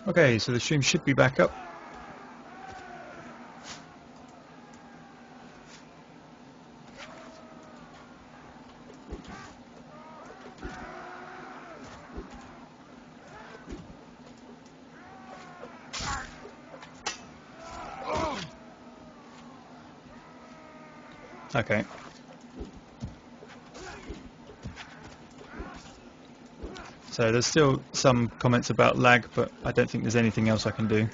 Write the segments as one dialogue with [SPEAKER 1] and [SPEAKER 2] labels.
[SPEAKER 1] Okay, so the stream should be back up. Okay. So there's still some comments about lag, but I don't think there's anything else I can do.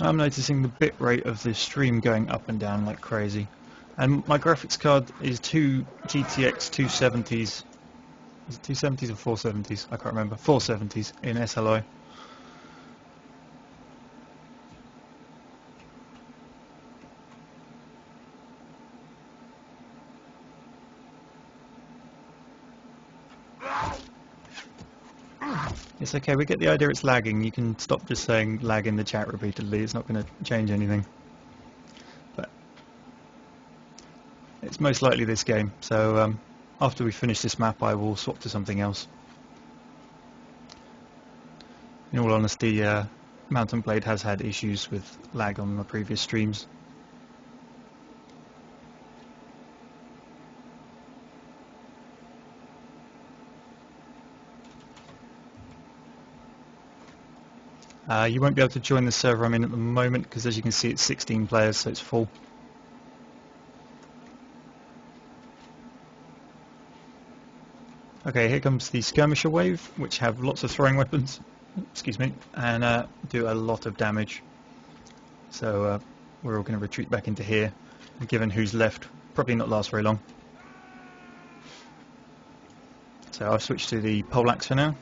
[SPEAKER 1] I'm noticing the bit rate of the stream going up and down like crazy. And my graphics card is two GTX 270s. Is it 270s or 470s? I can't remember. 470s in SLI. It's okay, we get the idea it's lagging. You can stop just saying lag in the chat repeatedly. It's not going to change anything. But it's most likely this game. So after we finish this map, I will swap to something else. In all honesty, Mountain Blade has had issues with lag on the previous streams. You won't be able to join the server I'm in at the moment because, as you can see, it's 16 players, so it's full. Okay, here comes the skirmisher wave, which have lots of throwing weapons, excuse me, and do a lot of damage. So we're all going to retreat back into here, and given who's left, probably not last very long. So I've switched to the poleaxe for now.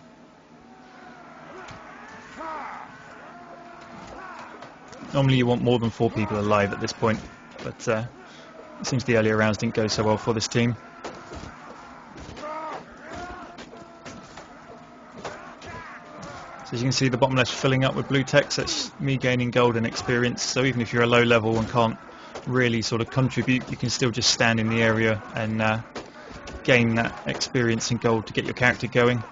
[SPEAKER 1] Normally you want more than 4 people alive at this point, but it seems the earlier rounds didn't go so well for this team. So as you can see, the bottom left filling up with blue text. That's me gaining gold and experience. So even if you're a low level and can't really sort of contribute, you can still just stand in the area and gain that experience and gold to get your character going.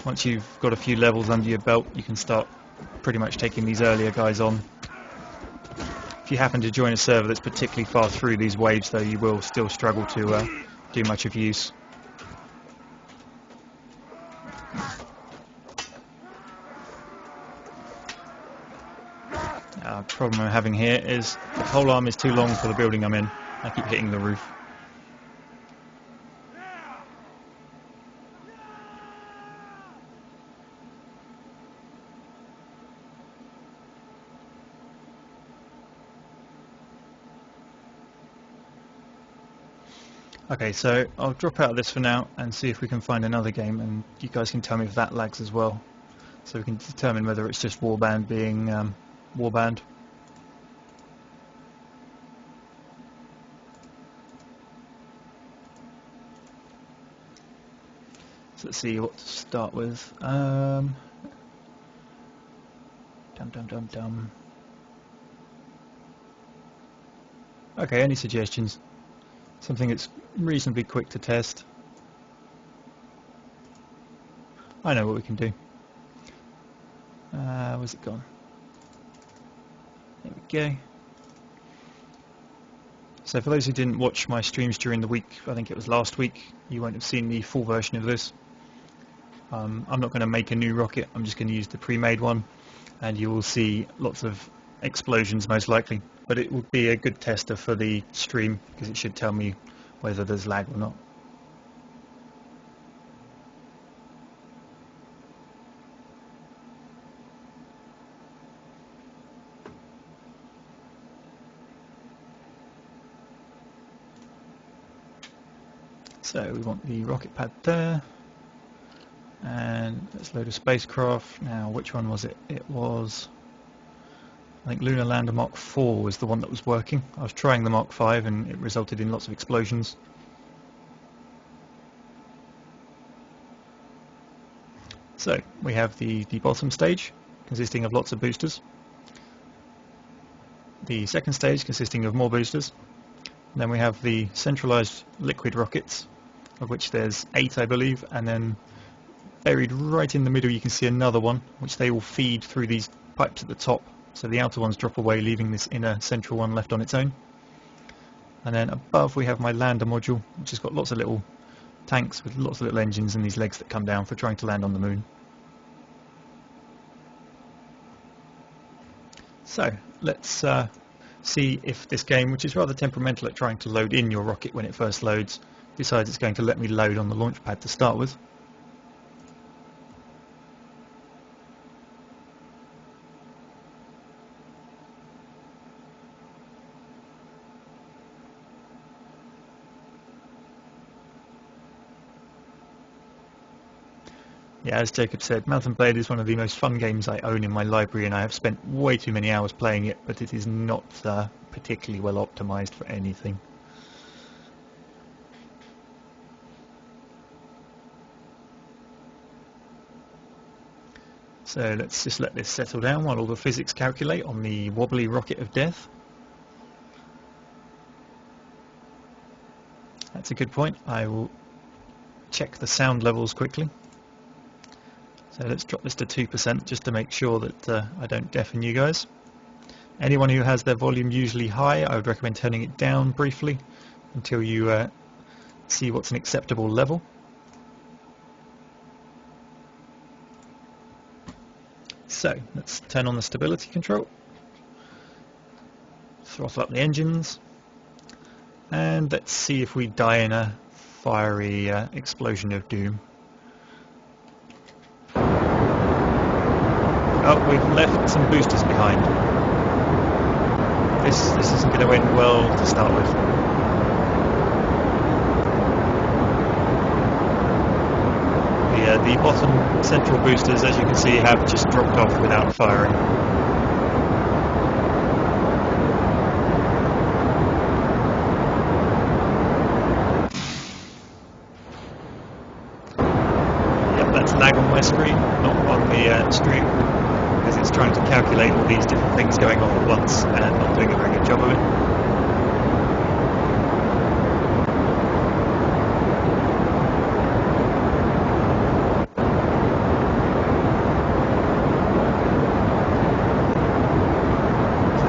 [SPEAKER 1] Once you've got a few levels under your belt, you can start pretty much taking these earlier guys on. If you happen to join a server that's particularly far through these waves, though, you will still struggle to do much of use. The problem I'm having here is the pole arm is too long for the building I'm in. I keep hitting the roof. Okay, so I'll drop out of this for now and see if we can find another game, and you guys can tell me if that lags as well, so we can determine whether it's just Warband being Warband. So let's see what to start with. Okay, any suggestions? Something that's reasonably quick to test. I know what we can do. Where's it gone? There we go. So for those who didn't watch my streams during the week, I think it was last week, you won't have seen the full version of this. I'm not going to make a new rocket, I'm just going to use the pre-made one, and you will see lots of explosions most likely. But it will be a good tester for the stream, because it should tell me whether there's lag or not. So we want the rocket pad there, and let's load a spacecraft. Now, which one was it? It was, I think, Lunar Lander Mark 4 was the one that was working. I was trying the Mark 5 and it resulted in lots of explosions. So we have the bottom stage consisting of lots of boosters, the second stage consisting of more boosters, and then we have the centralized liquid rockets, of which there's 8 I believe, and then buried right in the middle you can see another one, which they all feed through these pipes at the top, so the outer ones drop away, leaving this inner central one left on its own. And then above we have my lander module, which has got lots of little tanks with lots of little engines and these legs that come down for trying to land on the moon. So let's see if this game, which is rather temperamental at trying to load in your rocket when it first loads, decides it's going to let me load on the launch pad to start with. Yeah, as Jacob said, Mountain Blade is one of the most fun games I own in my library, and I have spent way too many hours playing it, but it is not particularly well optimized for anything. So let's just let this settle down while all the physics calculate on the wobbly rocket of death. That's a good point. I will check the sound levels quickly. So let's drop this to 2% just to make sure that I don't deafen you guys. Anyone who has their volume usually high, I would recommend turning it down briefly until you see what's an acceptable level. So let's turn on the stability control, throttle up the engines, and let's see if we die in a fiery explosion of doom. Oh, we've left some boosters behind. This isn't going to end well to start with. The bottom central boosters, as you can see, have just dropped off without firing. Yep, that's lag on my screen, not on the stream, because it's trying to calculate all these different things going off at once and not doing a very good job of it.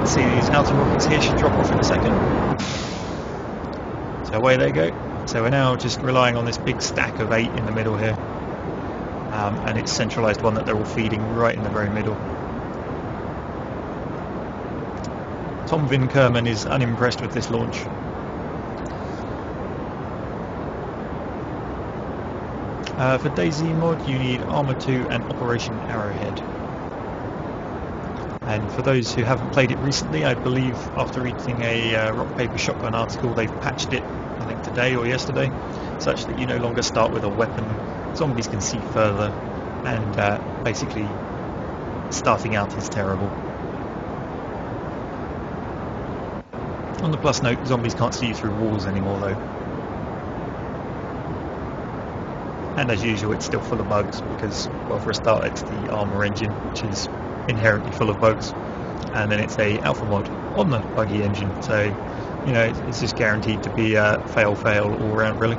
[SPEAKER 1] See, these outer rockets here should drop off in a second. So away they go. So we're now just relying on this big stack of 8 in the middle here, and its centralised one that they're all feeding right in the very middle. Tom Vin Kerman is unimpressed with this launch. For DayZ mod you need Armour 2 and Operation Arrowhead. And for those who haven't played it recently, I believe after reading a Rock Paper Shotgun article, they've patched it, I think today or yesterday, such that you no longer start with a weapon. Zombies can see further, and basically starting out is terrible. On the plus note, zombies can't see you through walls anymore though. And as usual, it's still full of bugs because, well, for a start, it's the armour engine, which is inherently full of bugs, and then it's a alpha mod on the buggy engine, so you know it's just guaranteed to be fail all around really.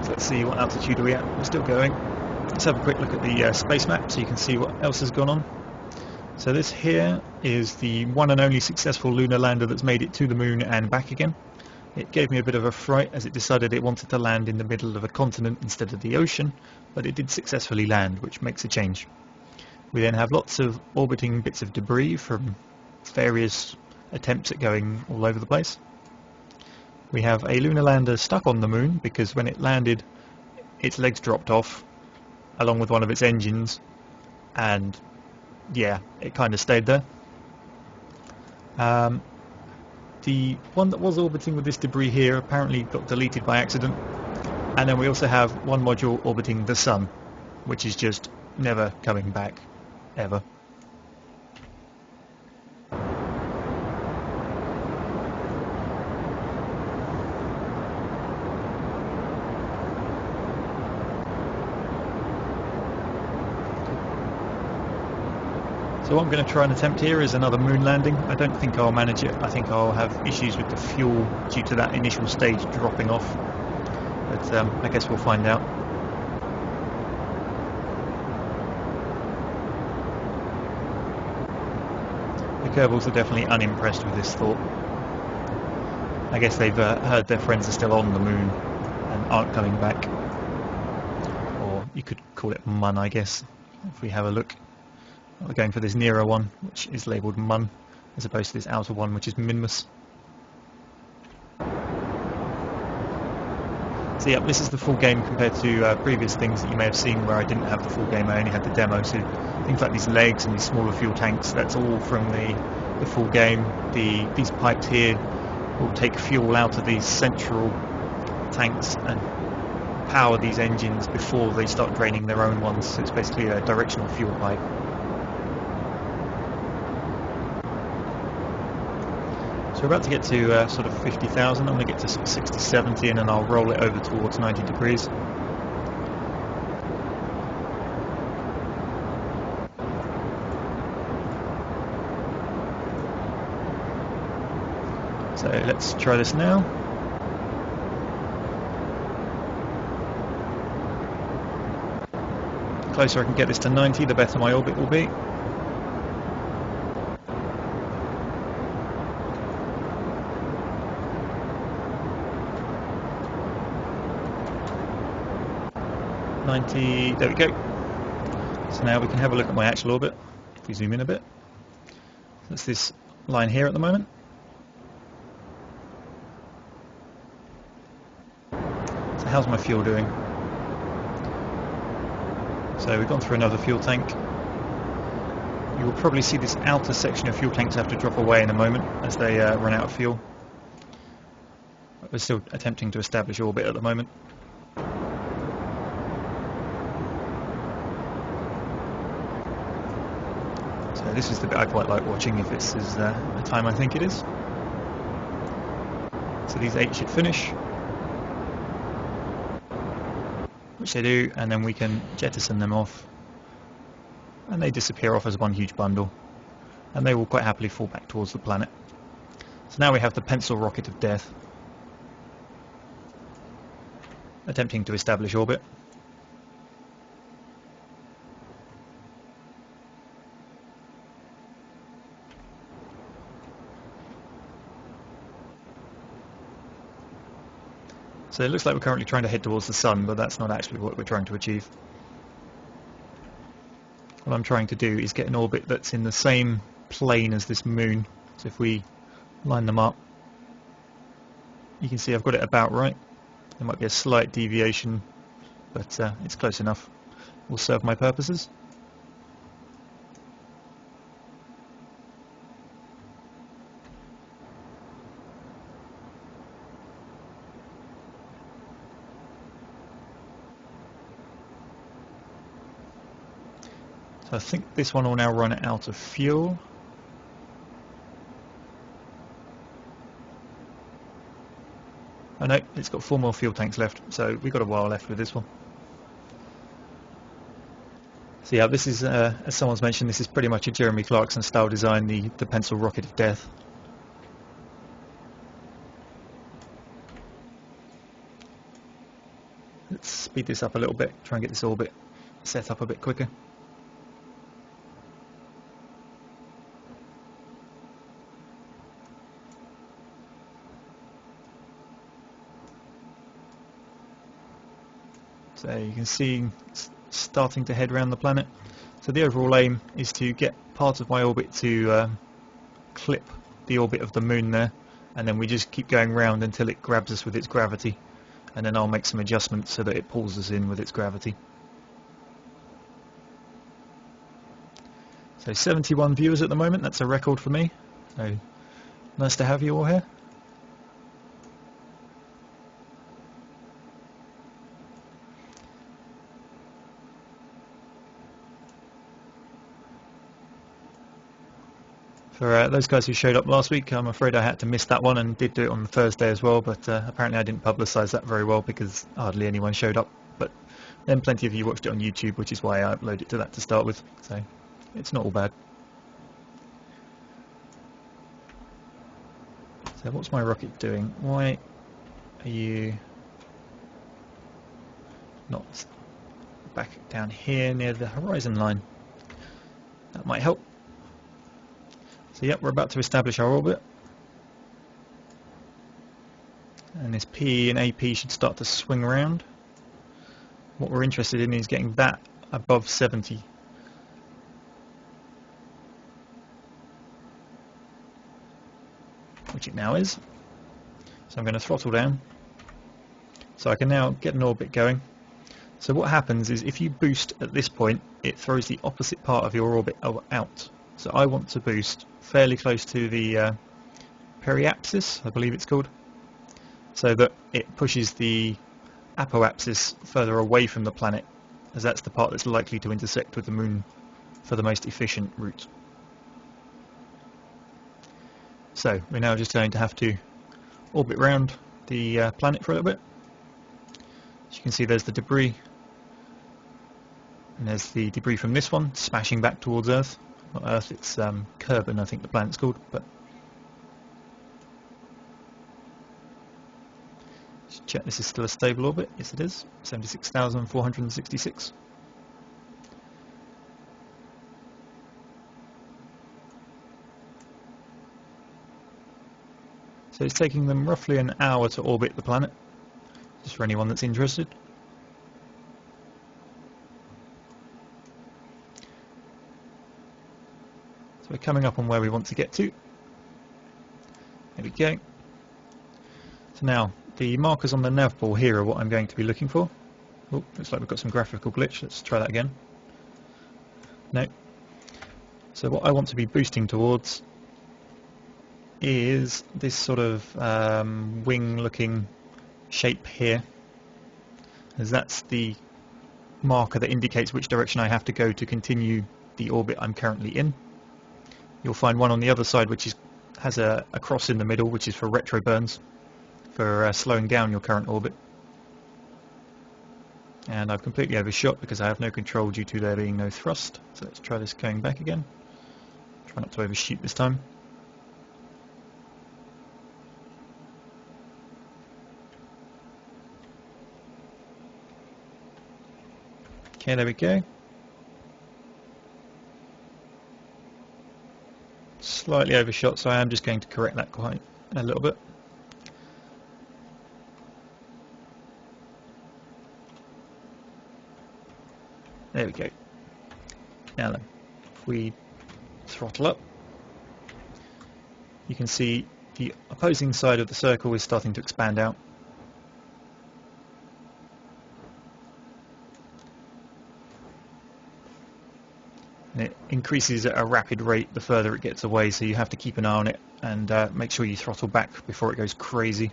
[SPEAKER 1] So let's see, what altitude are we at? We're still going. Let's have a quick look at the space map so you can see what else has gone on. So this here is the one and only successful lunar lander that's made it to the moon and back again. It gave me a bit of a fright as it decided it wanted to land in the middle of a continent instead of the ocean, but it did successfully land, which makes a change. We then have lots of orbiting bits of debris from various attempts at going all over the place. We have a lunar lander stuck on the moon because when it landed its legs dropped off along with one of its engines, and yeah, it kind of stayed there. The one that was orbiting with this debris here apparently got deleted by accident, and then we also have one module orbiting the sun, which is just never coming back, ever. So what I'm going to try and attempt here is another moon landing. I don't think I'll manage it. I think I'll have issues with the fuel due to that initial stage dropping off. But I guess we'll find out. The Kerbals are definitely unimpressed with this thought. I guess they've heard their friends are still on the moon and aren't coming back. Or you could call it Mun, I guess, if we have a look. We're going for this nearer one, which is labelled Mun, as opposed to this outer one, which is Minmus. So yeah, this is the full game compared to previous things that you may have seen where I didn't have the full game, I only had the demo. So things like these legs and these smaller fuel tanks, that's all from the full game. These pipes here will take fuel out of these central tanks and power these engines before they start draining their own ones. So it's basically a directional fuel pipe. So we're about to get to sort of 50,000. I'm going to get to sort of 60, 70 and then I'll roll it over towards 90 degrees. So let's try this now. The closer I can get this to 90, the better my orbit will be. There we go. So now we can have a look at my actual orbit. If we zoom in a bit, that's this line here at the moment. So how's my fuel doing? So we've gone through another fuel tank. You will probably see this outer section of fuel tanks have to drop away in a moment as they run out of fuel. We're still attempting to establish orbit at the moment. So this is the bit I quite like watching if this is the time I think it is. So these 8 should finish, which they do, and then we can jettison them off and they disappear off as one huge bundle and they will quite happily fall back towards the planet. So now we have the pencil rocket of death attempting to establish orbit. So it looks like we're currently trying to head towards the sun, but that's not actually what we're trying to achieve. What I'm trying to do is get an orbit that's in the same plane as this moon. So if we line them up, you can see I've got it about right. There might be a slight deviation, but it's close enough. Will serve my purposes. So I think this one will now run out of fuel. Oh no, it's got 4 more fuel tanks left, so we've got a while left with this one. So yeah, this is, as someone's mentioned, this is pretty much a Jeremy Clarkson style design, the pencil rocket of death. Let's speed this up a little bit, try and get this orbit set up a bit quicker. So you can see it's starting to head around the planet. So the overall aim is to get part of my orbit to clip the orbit of the moon there, and then we just keep going round until it grabs us with its gravity, and then I'll make some adjustments so that it pulls us in with its gravity. So 71 viewers at the moment, that's a record for me. So nice to have you all here. For those guys who showed up last week, I'm afraid I had to miss that one and did do it on Thursday as well, but apparently I didn't publicise that very well because hardly anyone showed up. But then plenty of you watched it on YouTube, which is why I uploaded it to that to start with, so it's not all bad. So what's my rocket doing? Why are you not back down here near the horizon line? That might help. So yep, we're about to establish our orbit. And this P and AP should start to swing around. What we're interested in is getting that above 70. Which it now is. So I'm going to throttle down. So I can now get an orbit going. So what happens is if you boost at this point, it throws the opposite part of your orbit out. So I want to boost fairly close to the periapsis, I believe it's called, so that it pushes the apoapsis further away from the planet, as that's the part that's likely to intersect with the Moon for the most efficient route. So we're now just going to have to orbit around the planet for a little bit. As you can see, there's the debris, and there's the debris from this one smashing back towards Earth. Not Earth, it's Kerbal, I think the planet's called. But just check this is still a stable orbit. Yes, it is. 76,466. So it's taking them roughly an hour to orbit the planet, just for anyone that's interested. So we're coming up on where we want to get to. There we go. So now, the markers on the nav ball here are what I'm going to be looking for. Oh, looks like we've got some graphical glitch. Let's try that again. No. So what I want to be boosting towards is this sort of wing-looking shape here, as that's the marker that indicates which direction I have to go to continue the orbit I'm currently in. You'll find one on the other side which has a cross in the middle, which is for retro burns, for slowing down your current orbit. And I've completely overshot because I have no control due to there being no thrust. So let's try this going back again. Try not to overshoot this time. Okay, there we go. Slightly overshot, so I am just going to correct that quite a little bit. There we go. Now then, if we throttle up, you can see the opposing side of the circle is starting to expand out. And it increases at a rapid rate the further it gets away, so you have to keep an eye on it and make sure you throttle back before it goes crazy.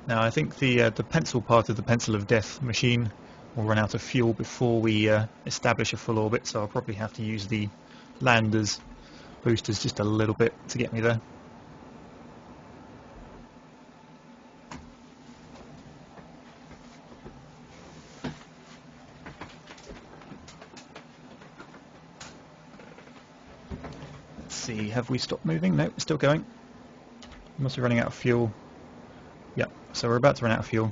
[SPEAKER 1] Now I think the pencil part of the pencil of death machine will run out of fuel before we establish a full orbit, so I'll probably have to use the landers boosters just a little bit to get me there. Let's see, have we stopped moving? No, we're still going. We must be running out of fuel. Yep, so we're about to run out of fuel.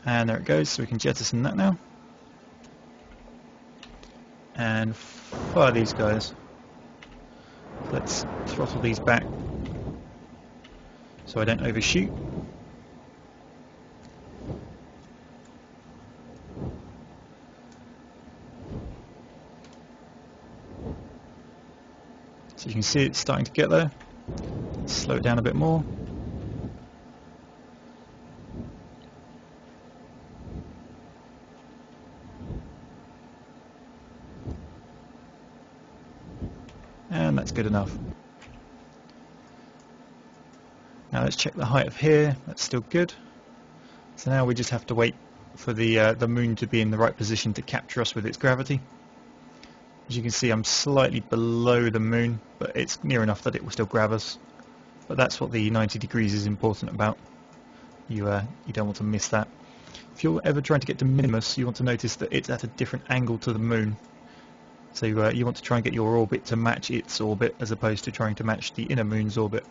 [SPEAKER 1] And there it goes, so we can jettison that now. And fire these guys. Let's throttle these back so I don't overshoot. So you can see it's starting to get there. Let's slow it down a bit more. And that's good enough. Now let's check the height of here. That's still good. So now we just have to wait for the moon to be in the right position to capture us with its gravity. As you can see, I'm slightly below the moon, but it's near enough that it will still grab us. But that's what the 90 degrees is important about. You don't want to miss that. If you're ever trying to get to Minimus, you want to notice that it's at a different angle to the moon. So you want to try and get your orbit to match its orbit as opposed to trying to match the inner moon's orbit.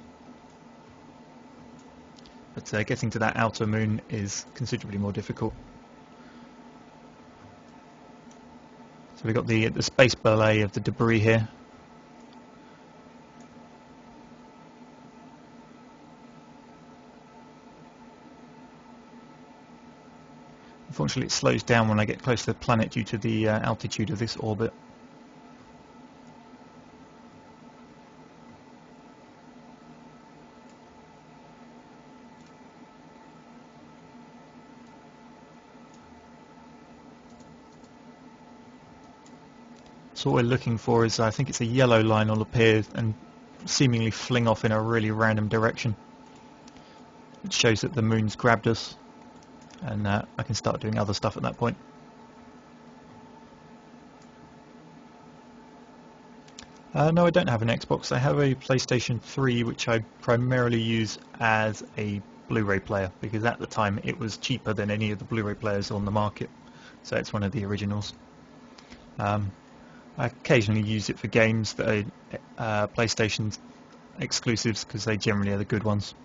[SPEAKER 1] But getting to that outer moon is considerably more difficult. So we've got the space ballet of the debris here. Unfortunately, it slows down when I get close to the planet due to the altitude of this orbit. So what we're looking for is, I think it's a yellow line will appear and seemingly fling off in a really random direction. It shows that the moon's grabbed us, and I can start doing other stuff at that point. No, I don't have an Xbox. I have a PlayStation 3, which I primarily use as a Blu-ray player, because at the time it was cheaper than any of the Blu-ray players on the market, so it's one of the originals. I occasionally use it for games that are PlayStation exclusives, because they generally are the good ones.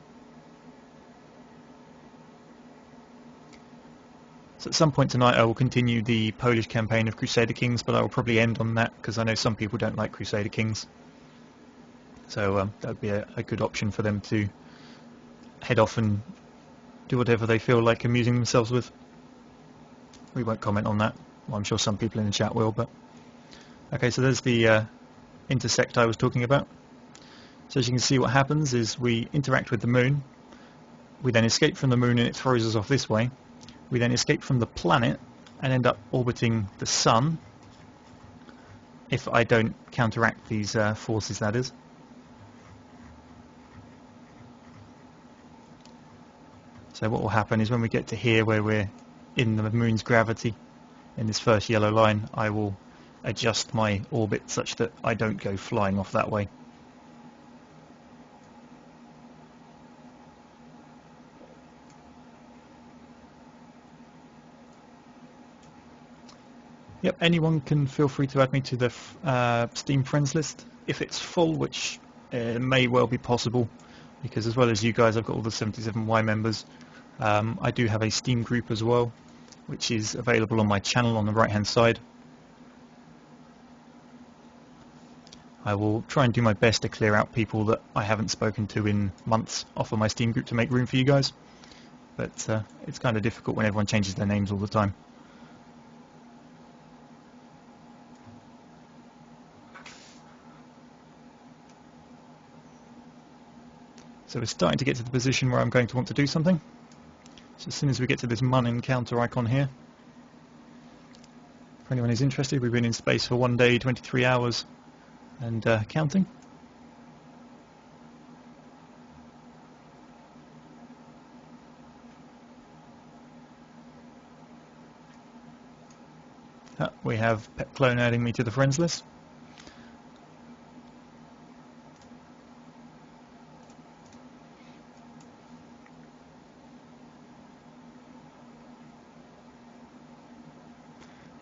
[SPEAKER 1] So at some point tonight I will continue the Polish campaign of Crusader Kings, but I will probably end on that because I know some people don't like Crusader Kings. So that would be a good option for them to head off and do whatever they feel like amusing themselves with. We won't comment on that. Well, I'm sure some people in the chat will, but... Okay, so there's the intersect I was talking about. So as you can see, what happens is we interact with the moon, we then escape from the moon and it throws us off this way. We then escape from the planet and end up orbiting the sun, if I don't counteract these forces, that is. So what will happen is when we get to here where we're in the moon's gravity, in this first yellow line, I will adjust my orbit such that I don't go flying off that way. Yep, anyone can feel free to add me to the Steam friends list. If it's full, which may well be possible, because as well as you guys, I've got all the 77Y members. I do have a Steam group as well, which is available on my channel on the right hand side. I will try and do my best to clear out people that I haven't spoken to in months off of my Steam group to make room for you guys, but it's kind of difficult when everyone changes their names all the time. So we're starting to get to the position where I'm going to want to do something. So as soon as we get to this Mun encounter icon here, for anyone who's interested, we've been in space for 1 day, 23 hours and counting. We have Pet Clone adding me to the friends list.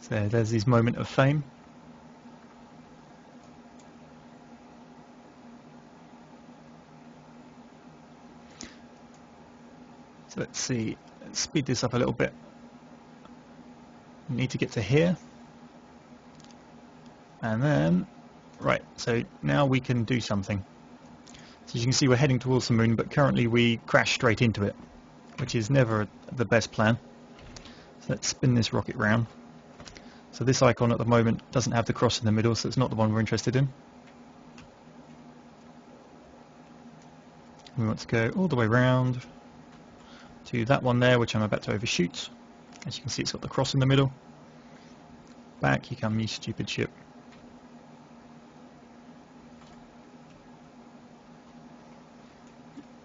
[SPEAKER 1] So there's his moment of fame. So let's see, let's speed this up a little bit. We need to get to here. And then, right, so now we can do something. So as you can see, we're heading towards the moon, but currently we crash straight into it, which is never the best plan. So let's spin this rocket round. So this icon at the moment doesn't have the cross in the middle, so it's not the one we're interested in. We want to go all the way round to that one there, which I'm about to overshoot. As you can see, it's got the cross in the middle. Back you come, you stupid ship.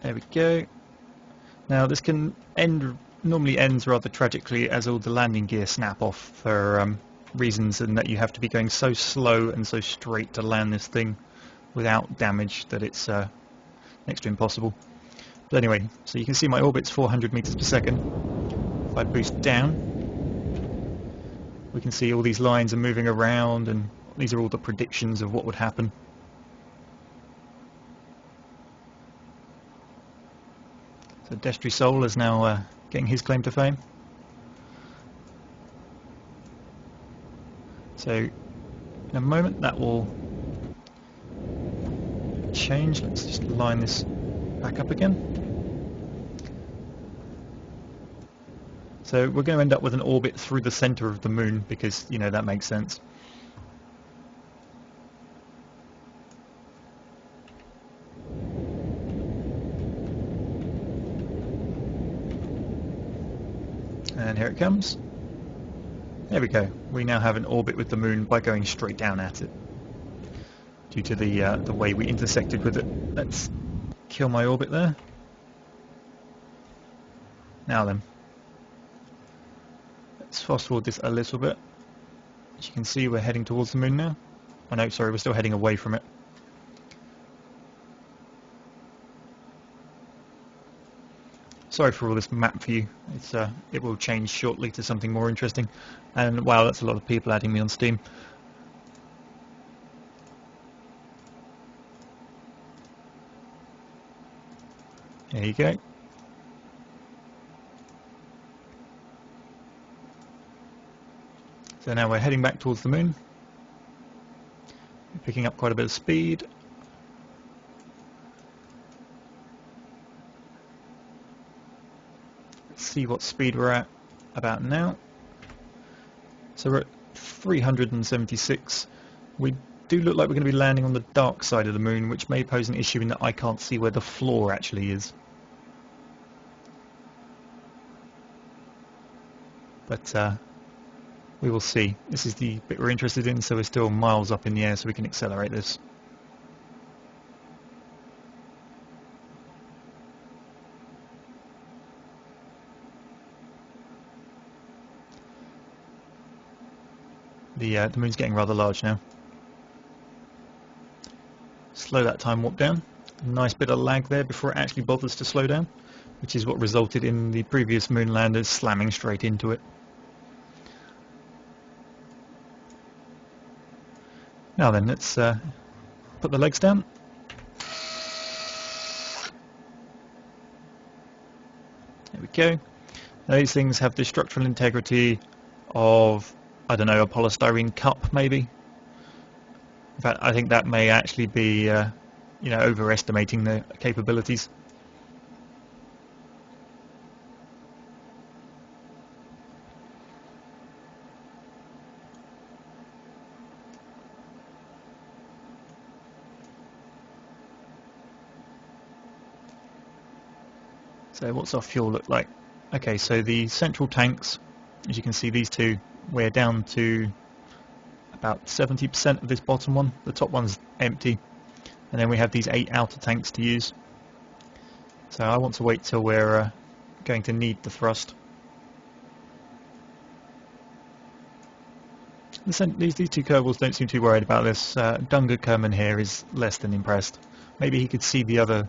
[SPEAKER 1] There we go. Now this can normally ends rather tragically as all the landing gear snap off for reasons, and that you have to be going so slow and so straight to land this thing without damage that it's next to impossible. But anyway, so you can see my orbit's 400 meters per second. If I boost down, we can see all these lines are moving around, and these are all the predictions of what would happen. So Destry Soul is now getting his claim to fame. So in a moment that will change. Let's just line this back up again. So we're going to end up with an orbit through the center of the moon because, you know, that makes sense. And here it comes. There we go. We now have an orbit with the moon by going straight down at it, due to the way we intersected with it. Let's kill my orbit there. Now then, let's fast forward this a little bit. As you can see, we're heading towards the moon now. Oh no, sorry, we're still heading away from it. Sorry for all this map view. It will change shortly to something more interesting. And wow, that's a lot of people adding me on Steam. There you go. So now we're heading back towards the moon. We're picking up quite a bit of speed. Let's see what speed we're at about now. So we're at 376. We do look like we're going to be landing on the dark side of the moon, which may pose an issue in that I can't see where the floor actually is. But we will see. This is the bit we're interested in, so we're still miles up in the air, so we can accelerate this. The moon's getting rather large now. Slow that time warp down. A nice bit of lag there before it actually bothers to slow down, which is what resulted in the previous moon landers slamming straight into it. Now then, let's put the legs down. There we go. Now these things have the structural integrity of, I don't know, a polystyrene cup maybe. In fact, I think that may actually be, you know, overestimating the capabilities. So what's our fuel look like? Okay, so the central tanks, as you can see, these two, we're down to about 70% of this bottom one. The top one's empty, and then we have these 8 outer tanks to use. So I want to wait till we're going to need the thrust. These two Kerbals don't seem too worried about this. Dunga Kerman here is less than impressed. Maybe he could see the other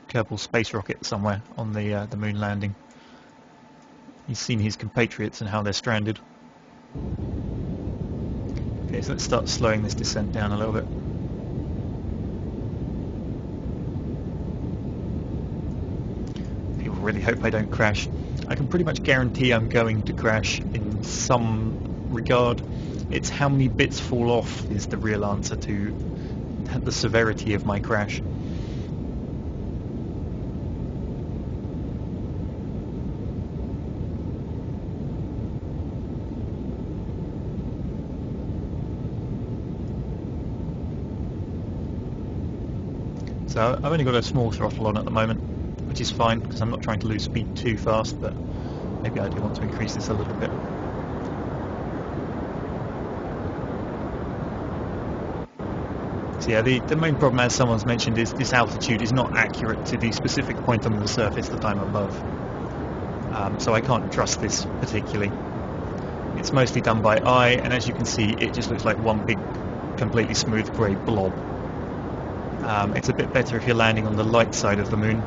[SPEAKER 1] Kerbal space rocket somewhere on the moon landing. He's seen his compatriots and how they're stranded. Okay, so let's start slowing this descent down a little bit. People really hope I don't crash. I can pretty much guarantee I'm going to crash in some regard. It's how many bits fall off is the real answer to the severity of my crash. So I've only got a small throttle on at the moment, which is fine because I'm not trying to lose speed too fast, but maybe I do want to increase this a little bit. So yeah, the main problem, as someone's mentioned, is this altitude is not accurate to the specific point on the surface that I'm above. So I can't trust this particularly. It's mostly done by eye, and as you can see, it just looks like one big, completely smooth grey blob. It's a bit better if you're landing on the light side of the moon.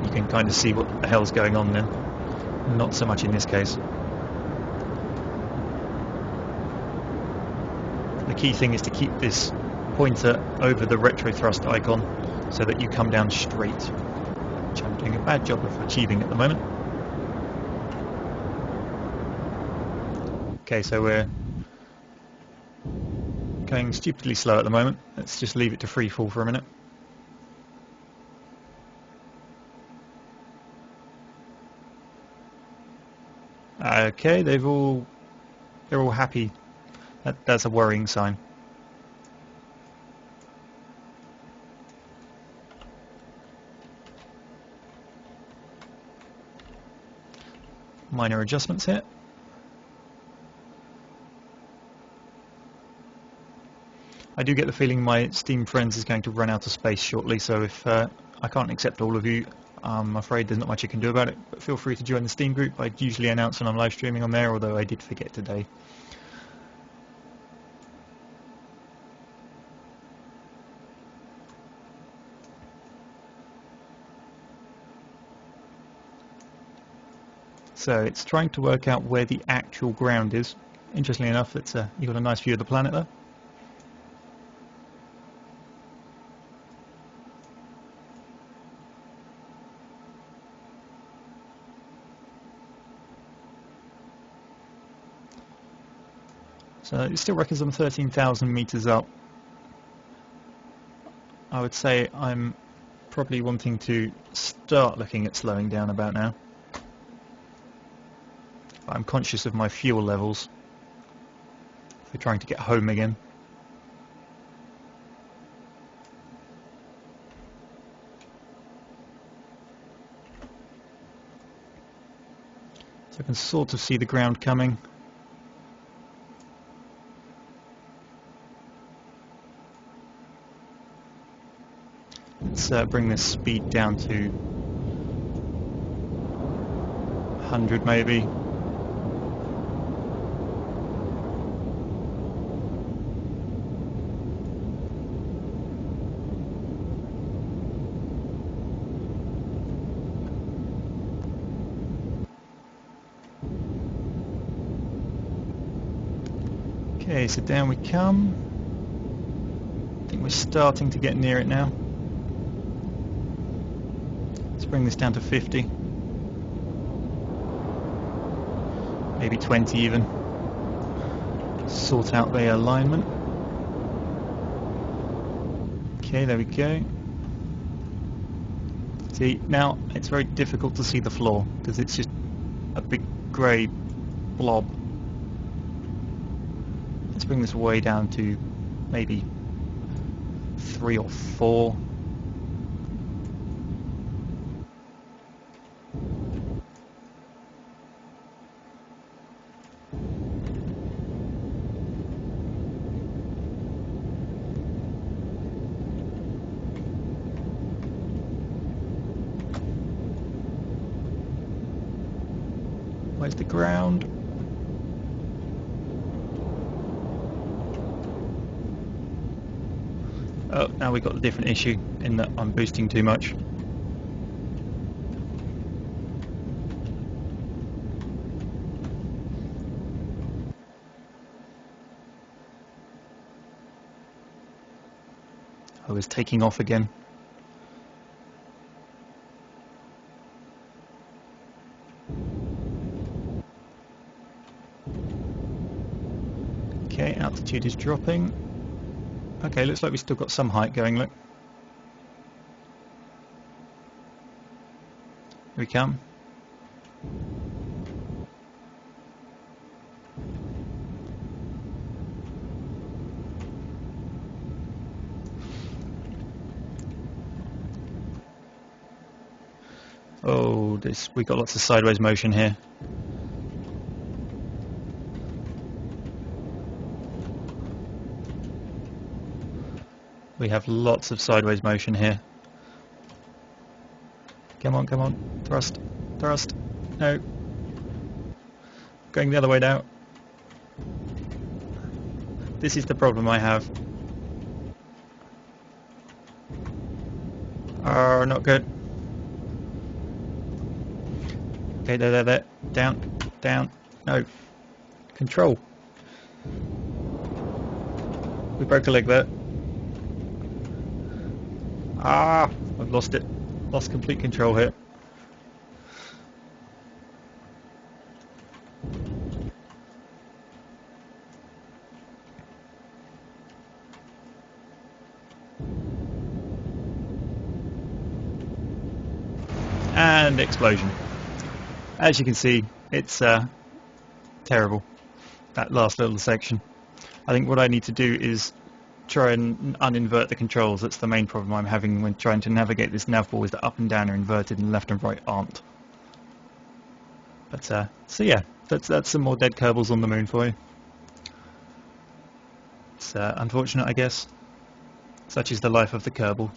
[SPEAKER 1] You can kind of see what the hell's going on then. Not so much in this case. The key thing is to keep this pointer over the retro thrust icon so that you come down straight, which I'm doing a bad job of achieving at the moment. Okay, so we're going stupidly slow at the moment. Let's just leave it to free fall for a minute. Okay, they're all happy. That's a worrying sign. Minor adjustments here. I do get the feeling my Steam friends is going to run out of space shortly, so if I can't accept all of you, I'm afraid there's not much you can do about it, but feel free to join the Steam group. I usually announce when I'm live streaming on there, although I did forget today. So it's trying to work out where the actual ground is. Interestingly enough, you've got a nice view of the planet there. So it still reckons I'm 13,000 meters up. I would say I'm probably wanting to start looking at slowing down about now. But I'm conscious of my fuel levels for trying to get home again. So I can sort of see the ground coming. Let's bring this speed down to 100 maybe. Okay, so down we come. I think we're starting to get near it now. Let's bring this down to 50. Maybe 20 even. Sort out the alignment. Okay, there we go. See, now it's very difficult to see the floor because it's just a big grey blob. Let's bring this way down to maybe 3 or 4. Where's the ground? Oh, now we've got a different issue in that I'm boosting too much. I was taking off again. Okay, altitude is dropping. Okay, looks like we've still got some height going, look. Here we come. Oh, we've got lots of sideways motion here. we have lots of sideways motion here. Come on, come on, thrust, thrust, no. Going the other way now. This is the problem I have. Oh, not good. Okay, there. Down, down. No. Control. We broke a leg there. Ah, I've lost it. Lost complete control here. And explosion. As you can see, it's terrible, that last little section. I think what I need to do is try and uninvert the controls. That's the main problem I'm having when trying to navigate this nav ball, is that up and down are inverted and left and right aren't. But so yeah, that's some more dead Kerbals on the moon for you. It's unfortunate, I guess. Such is the life of the Kerbal.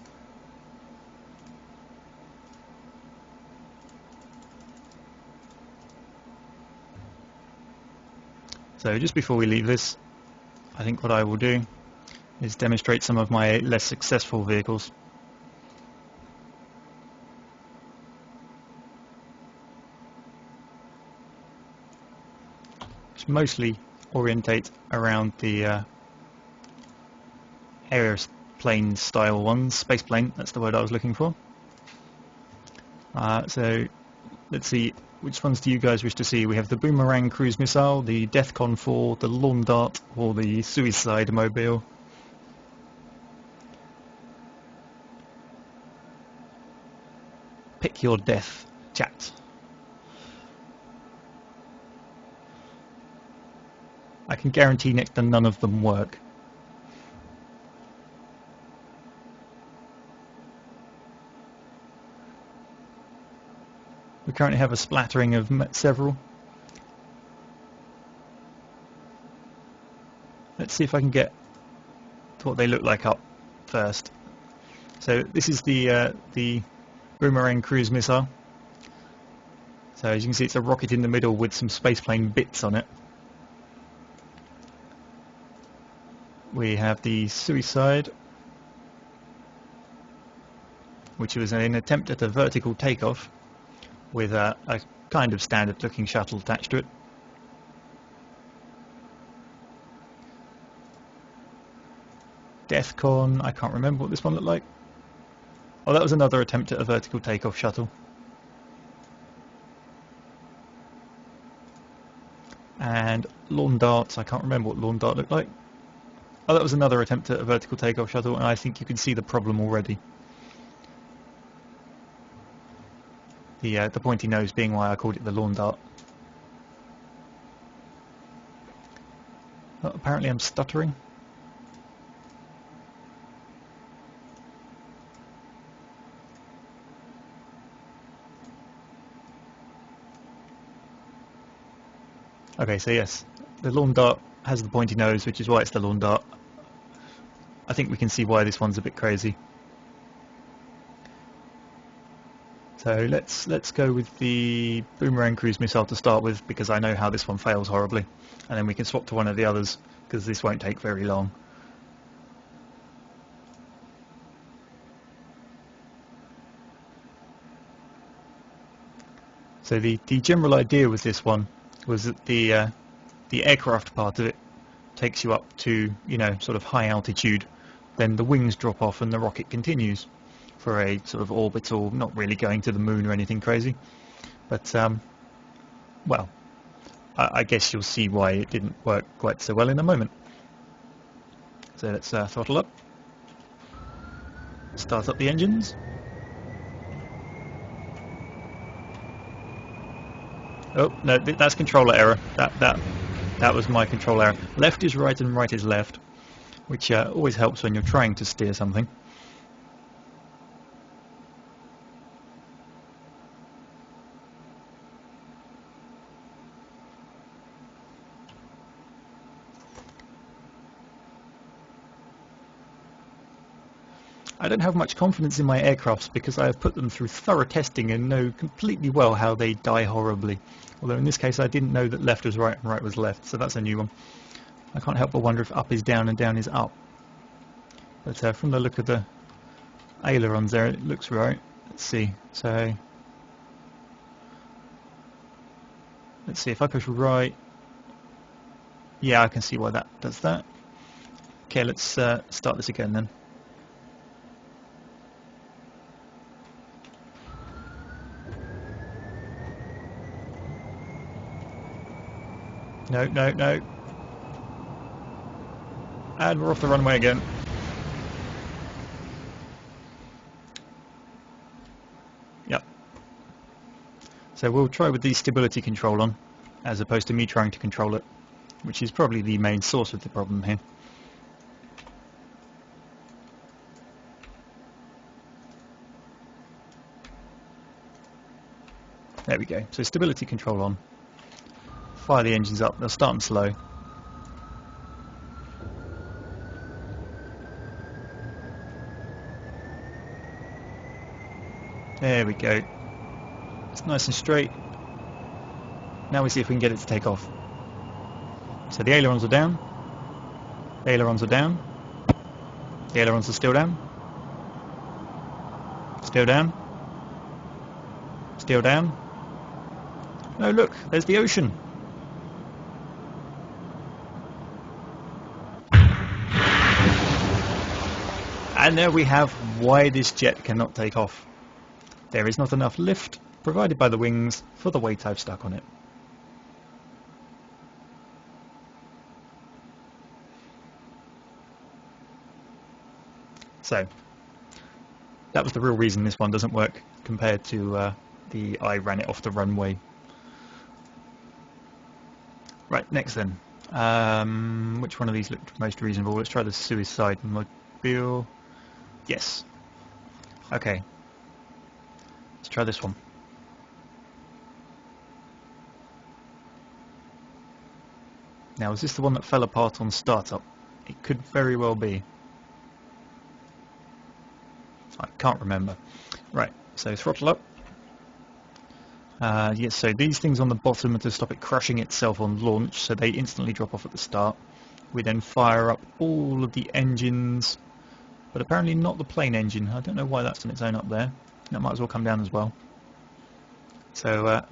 [SPEAKER 1] So just before we leave this, I think what I will do is demonstrate some of my less successful vehicles. Which mostly orientate around the aeroplane style ones, spaceplane, that's the word I was looking for. So let's see, which ones do you guys wish to see? We have the Boomerang cruise missile, the Deathcon 4, the Lawn Dart, or the Suicide Mobile. Pick your death, chat. I can guarantee next to none of them work. We currently have a splattering of several. Let's see if I can get to what they look like up first. So this is the Boomerang cruise missile. So as you can see, it's a rocket in the middle with some spaceplane bits on it. We have the Suicide, which was an attempt at a vertical takeoff with a kind of standard looking shuttle attached to it. Deathcon, I can't remember what this one looked like. Oh, that was another attempt at a vertical takeoff shuttle. And Lawn Darts, I can't remember what Lawn Dart looked like. Oh, that was another attempt at a vertical takeoff shuttle, and I think you can see the problem already. The pointy nose being why I called it the Lawn Dart. Oh, apparently I'm stuttering. Okay, so yes, the Lawn Dart has the pointy nose, which is why it's the Lawn Dart. I think we can see why this one's a bit crazy. So let's go with the Boomerang cruise missile to start with, because I know how this one fails horribly, and then we can swap to one of the others, because this won't take very long. So the general idea with this one was that the aircraft part of it takes you up to, you know, sort of high altitude, then the wings drop off and the rocket continues for a sort of orbital, not really going to the moon or anything crazy, but well, I guess you'll see why it didn't work quite so well in a moment. So let's throttle up, start up the engines. Oh no, that's controller error. That was my control error. Left is right and right is left, which always helps when you're trying to steer something. I don't have much confidence in my aircrafts because I have put them through thorough testing and know completely well how they die horribly. Although in this case I didn't know that left was right and right was left, so that's a new one. I can't help but wonder if up is down and down is up. But from the look of the ailerons there, it looks right. Let's see. So let's see if I push right. Yeah, I can see why that does that. Okay, let's start this again then. No, no, no. And we're off the runway again. Yep. So we'll try with the stability control on, as opposed to me trying to control it, which is probably the main source of the problem here. There we go. So stability control on. Fire the engines up. They'll start them slow. There we go. It's nice and straight. Now we see if we can get it to take off. So the ailerons are down. The ailerons are down. The ailerons are still down. Still down. Still down. No, look, there's the ocean. And there we have why this jet cannot take off. There is not enough lift provided by the wings for the weight I've stuck on it. So that was the real reason this one doesn't work compared to the I ran it off the runway. Right, next then. Which one of these looked most reasonable? Let's try the suicide mobile. Yes. Okay. Let's try this one. Now, is this the one that fell apart on startup? It could very well be. I can't remember. Right, so throttle up. Yes, so these things on the bottom are to stop it crushing itself on launch, so they instantly drop off at the start. We then fire up all of the engines, but apparently not the plane engine. I don't know why that's on its own up there. That might as well come down as well. So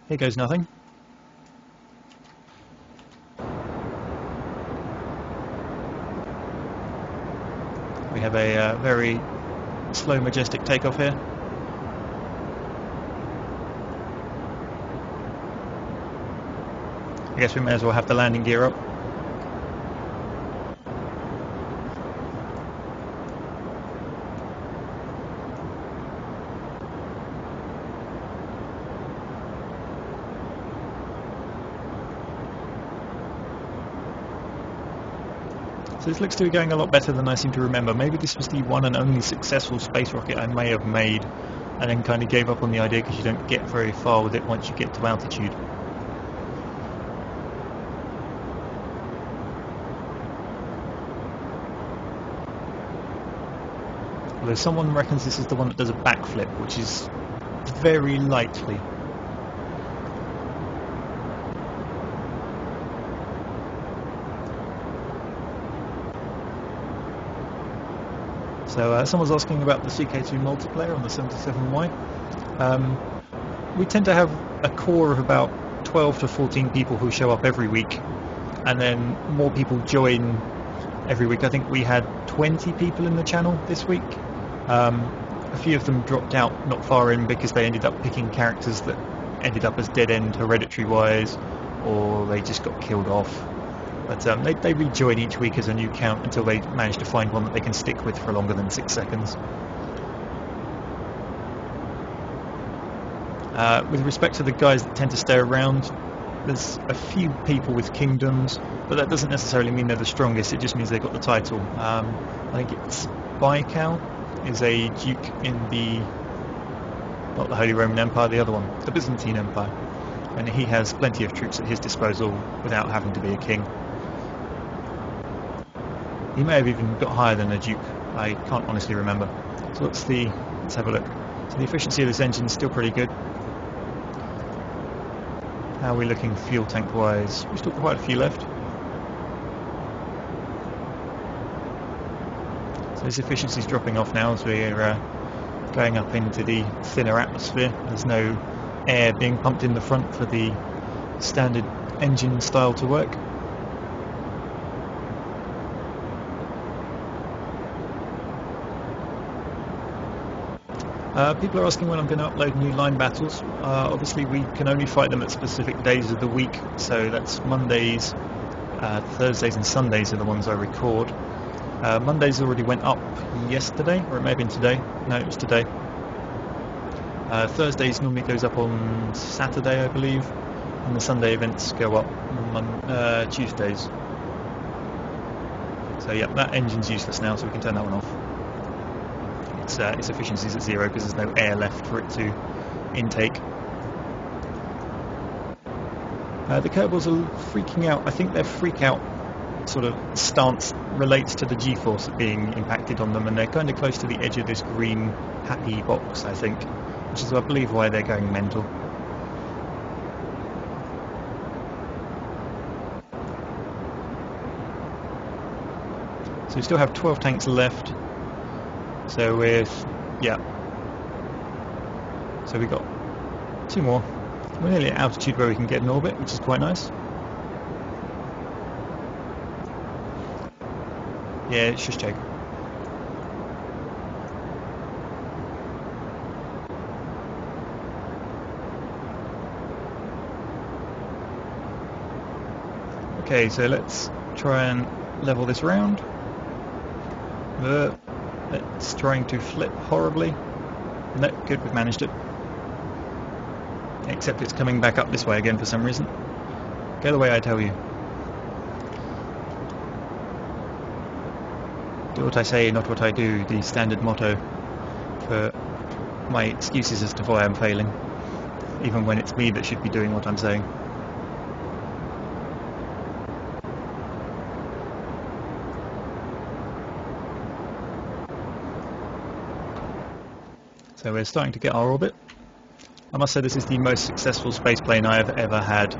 [SPEAKER 1] here goes nothing. We have a very slow, majestic takeoff here. I guess we may as well have the landing gear up. So this looks to be going a lot better than I seem to remember. Maybe this was the one and only successful space rocket I may have made, and then kind of gave up on the idea because you don't get very far with it once you get to altitude. Although someone reckons this is the one that does a backflip, which is very likely. So someone's asking about the CK2 multiplayer on the 77Y. We tend to have a core of about 12 to 14 people who show up every week, and then more people join every week. I think we had 20 people in the channel this week. A few of them dropped out not far in because they ended up picking characters that ended up as dead-end hereditary wise, or they just got killed off. But they rejoin each week as a new count until they manage to find one that they can stick with for longer than 6 seconds. With respect to the guys that tend to stay around, there's a few people with kingdoms, but that doesn't necessarily mean they're the strongest, it just means they've got the title. I think it's Baikal is a duke in the, not the Holy Roman Empire, the other one, the Byzantine Empire. And he has plenty of troops at his disposal without having to be a king. He may have even got higher than a duke I can't honestly remember. So let's have a look. So the efficiency of this engine is still pretty good. How are we looking fuel tank wise? We've still got quite a few left. So this efficiency is dropping off now as we're going up into the thinner atmosphere. There's no air being pumped in the front for the standard engine style to work. People are asking when I'm going to upload new line battles. Obviously we can only fight them at specific days of the week, so that's Mondays, Thursdays and Sundays are the ones I record. Mondays already went up yesterday, or it may have been today. No, it was today. Thursdays normally goes up on Saturday, I believe, and the Sunday events go up on Tuesdays. So yeah, that engine's useless now, so we can turn that one off. Its efficiency is at 0 because there's no air left for it to intake. The Kerbals are freaking out. I think their freak out sort of stance relates to the G-force being impacted on them, and they're kind of close to the edge of this green happy box, I think, which is I believe why they're going mental. So we still have 12 tanks left. So we've got 2 more. We're nearly at altitude where we can get in orbit, which is quite nice. Yeah, it's just joke. Okay, so let's try and level this round. It's trying to flip horribly. No, good, we've managed it. Except it's coming back up this way again for some reason. Go the way I tell you. Do what I say, not what I do, the standard motto for my excuses as to why I'm failing, even when it's me that should be doing what I'm saying. So we're starting to get our orbit. I must say this is the most successful spaceplane I have ever had,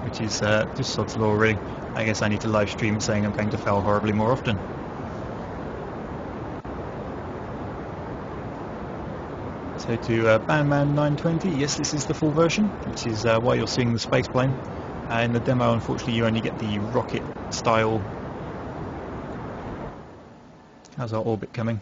[SPEAKER 1] which is just sod's law really. I guess I need to live stream saying I'm going to fail horribly more often. So to Bandman 920, yes, this is the full version, which is why you're seeing the spaceplane. In the demo, unfortunately, you only get the rocket style. How's our orbit coming?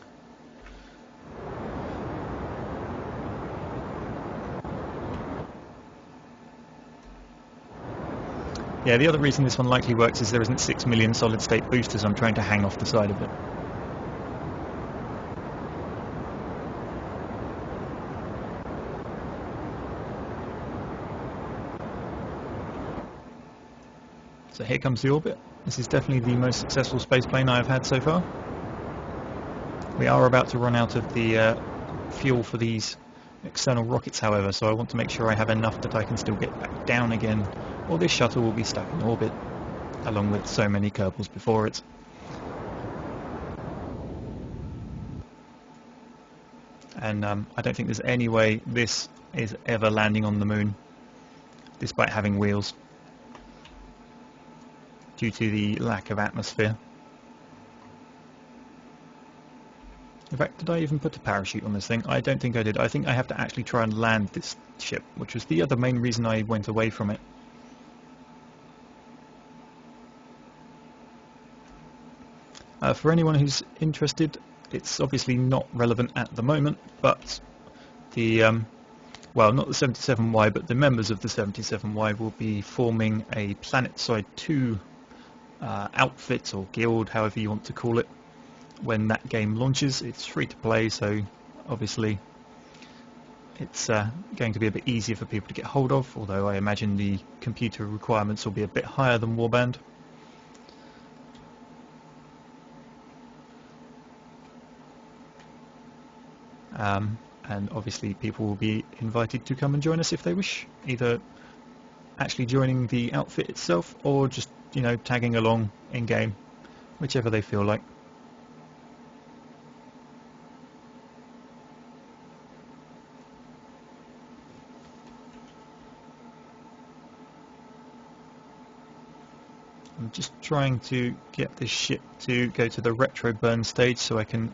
[SPEAKER 1] Yeah, the other reason this one likely works is there isn't 6 million solid state boosters I'm trying to hang off the side of it. So here comes the orbit. This is definitely the most successful spaceplane I've had so far. We are about to run out of the fuel for these external rockets, however, so I want to make sure I have enough that I can still get back down again, or this shuttle will be stuck in orbit, along with so many Kerbals before it. And I don't think there's any way this is ever landing on the moon, despite having wheels, due to the lack of atmosphere. In fact, did I even put a parachute on this thing? I don't think I did. I think I have to actually try and land this ship, which was the other main reason I went away from it. For anyone who's interested, it's obviously not relevant at the moment, but the, well, not the 77Y, but the members of the 77Y will be forming a PlanetSide 2 outfit or guild, however you want to call it, when that game launches. It's free to play, so obviously it's going to be a bit easier for people to get hold of, although I imagine the computer requirements will be a bit higher than Warband. And obviously people will be invited to come and join us if they wish, either actually joining the outfit itself or just, you know, tagging along in game, whichever they feel like. I'm just trying to get this ship to go to the retro burn stage so I can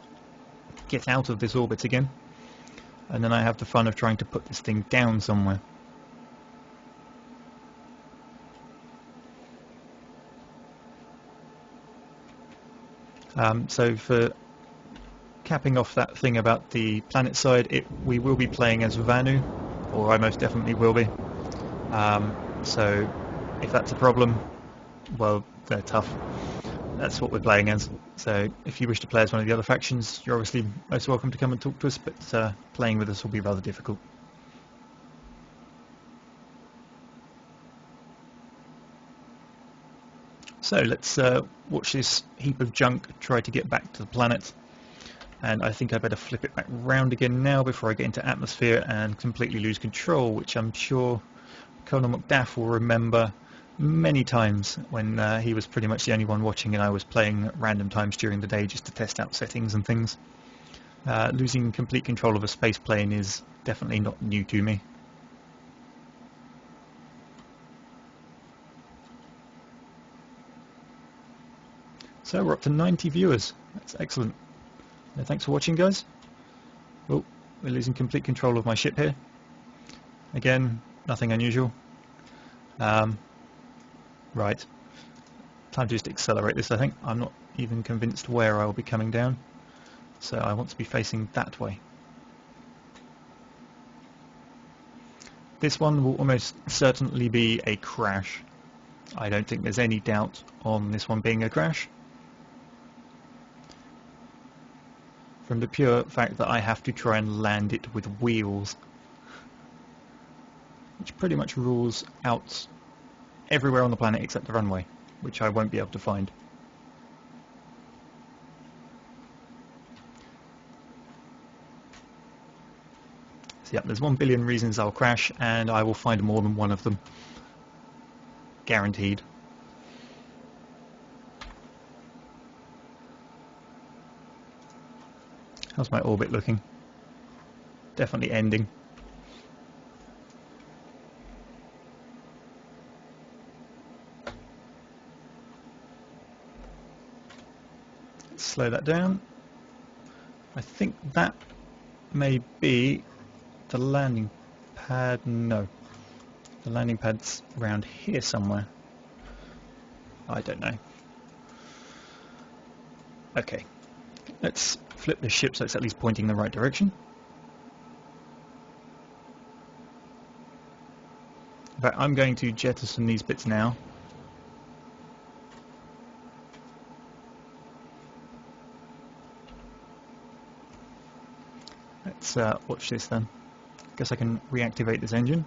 [SPEAKER 1] get out of this orbit again, and then I have the fun of trying to put this thing down somewhere. So for capping off that thing about the planet side, we will be playing as Vanu, or I most definitely will be. So if that's a problem, well, they're tough. That's what we're playing as. So if you wish to play as one of the other factions, you're obviously most welcome to come and talk to us, but playing with us will be rather difficult. So let's watch this heap of junk try to get back to the planet, and I think I better flip it back round again now before I get into atmosphere and completely lose control, which I'm sure Colonel Macduff will remember many times when he was pretty much the only one watching and I was playing at random times during the day just to test out settings and things. Losing complete control of a space plane is definitely not new to me. So we're up to 90 viewers. That's excellent. Thanks for watching, guys. Oh, we're losing complete control of my ship here. Again, nothing unusual. Right. Time to just accelerate this, I think. I'm not even convinced where I will be coming down, so I want to be facing that way. This one will almost certainly be a crash. I don't think there's any doubt on this one being a crash, from the pure fact that I have to try and land it with wheels, which pretty much rules out everywhere on the planet except the runway, which I won't be able to find. So yeah, there's 1 billion reasons I'll crash, and I will find more than one of them. Guaranteed. How's my orbit looking? Definitely ending. Let's slow that down. I think that may be the landing pad. No, the landing pad's around here somewhere. I don't know. Okay, let's flip the ship so it's at least pointing in the right direction. In fact, I'm going to jettison these bits now. Let's watch this then. Guess I can reactivate this engine.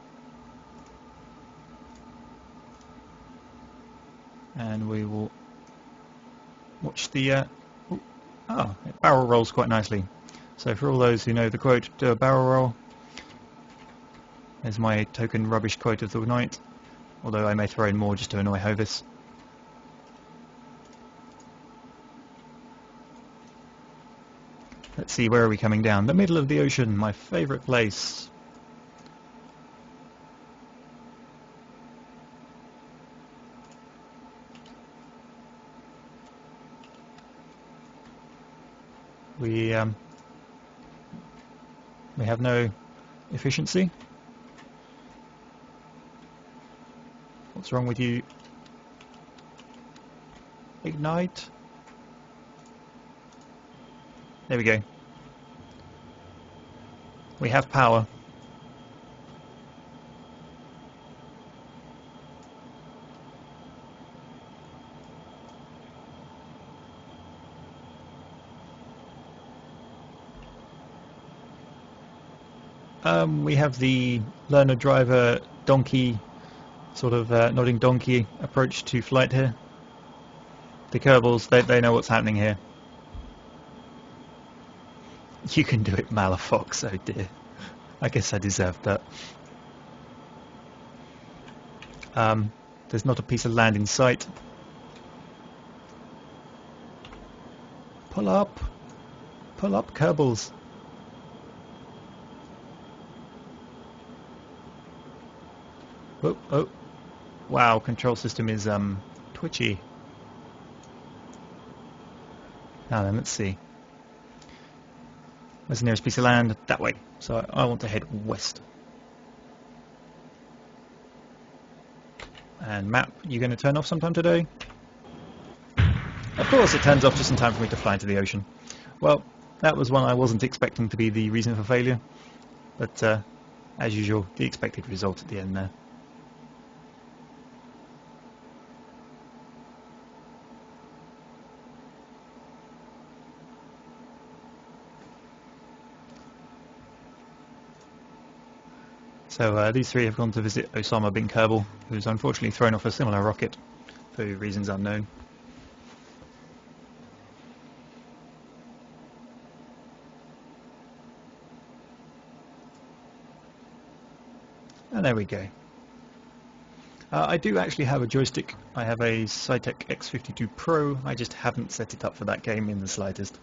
[SPEAKER 1] And we will watch the... it barrel rolls quite nicely. So for all those who know the quote, do a barrel roll. There's my token rubbish quote of the night, although I may throw in more just to annoy Hovis. Let's see, where are we coming down? The middle of the ocean, my favourite place. We have no efficiency. What's wrong with you? Ignite. There we go. We have power. We have the learner driver donkey, sort of nodding donkey approach to flight here. The Kerbals, they know what's happening here. You can do it, Malafox, oh dear. I guess I deserved that. There's not a piece of land in sight. Pull up, Kerbals. Oh, wow, control system is twitchy. Now then, let's see. Where's the nearest piece of land? That way. So I want to head west. And map, you going to turn off sometime today? Of course it turns off just in time for me to fly into the ocean. Well, that was one I wasn't expecting to be the reason for failure. But as usual, the expected result at the end there. So these three have gone to visit Osama bin Kerbal, who's unfortunately thrown off a similar rocket for reasons unknown. And there we go. I do actually have a joystick. I have a Cytec X52 Pro. I just haven't set it up for that game in the slightest.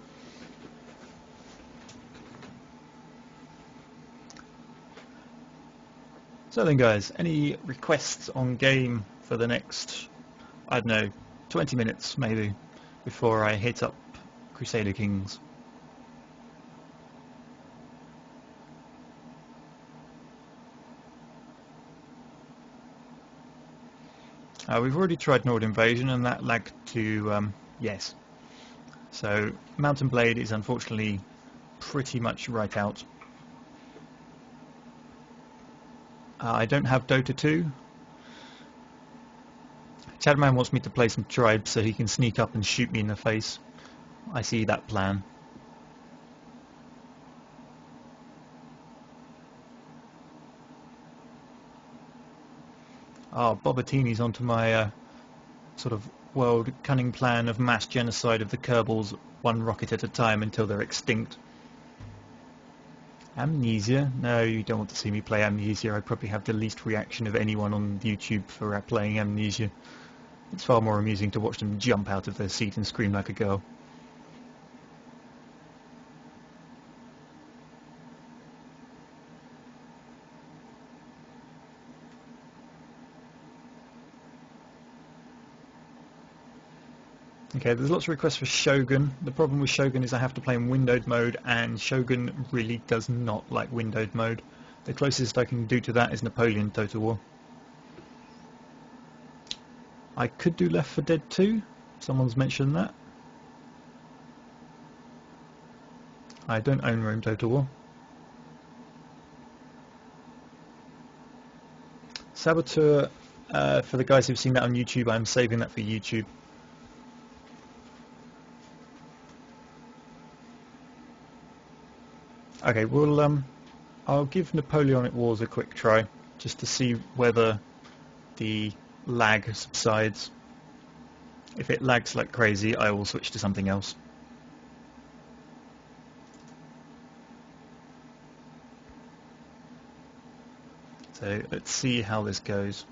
[SPEAKER 1] So then guys, any requests on game for the next, I don't know, 20 minutes maybe, before I hit up Crusader Kings? We've already tried Nord Invasion and that lagged to yes. So Mountain Blade is unfortunately pretty much right out. I don't have Dota 2. Chadman wants me to play some tribes so he can sneak up and shoot me in the face. I see that plan. Bobatini's onto my sort of world cunning plan of mass genocide of the Kerbals, one rocket at a time until they're extinct. Amnesia? No, you don't want to see me play Amnesia. I probably have the least reaction of anyone on YouTube for playing Amnesia. It's far more amusing to watch them jump out of their seat and scream like a girl. Okay, there's lots of requests for Shogun. The problem with Shogun is I have to play in windowed mode, and Shogun really does not like windowed mode. The closest I can do to that is Napoleon Total War. I could do Left 4 Dead 2. Someone's mentioned that. I don't own Rome Total War. Saboteur, for the guys who've seen that on YouTube, I'm saving that for YouTube. Okay, well, I'll give Napoleonic Wars a quick try, just to see whether the lag subsides. If it lags like crazy, I will switch to something else. So let's see how this goes.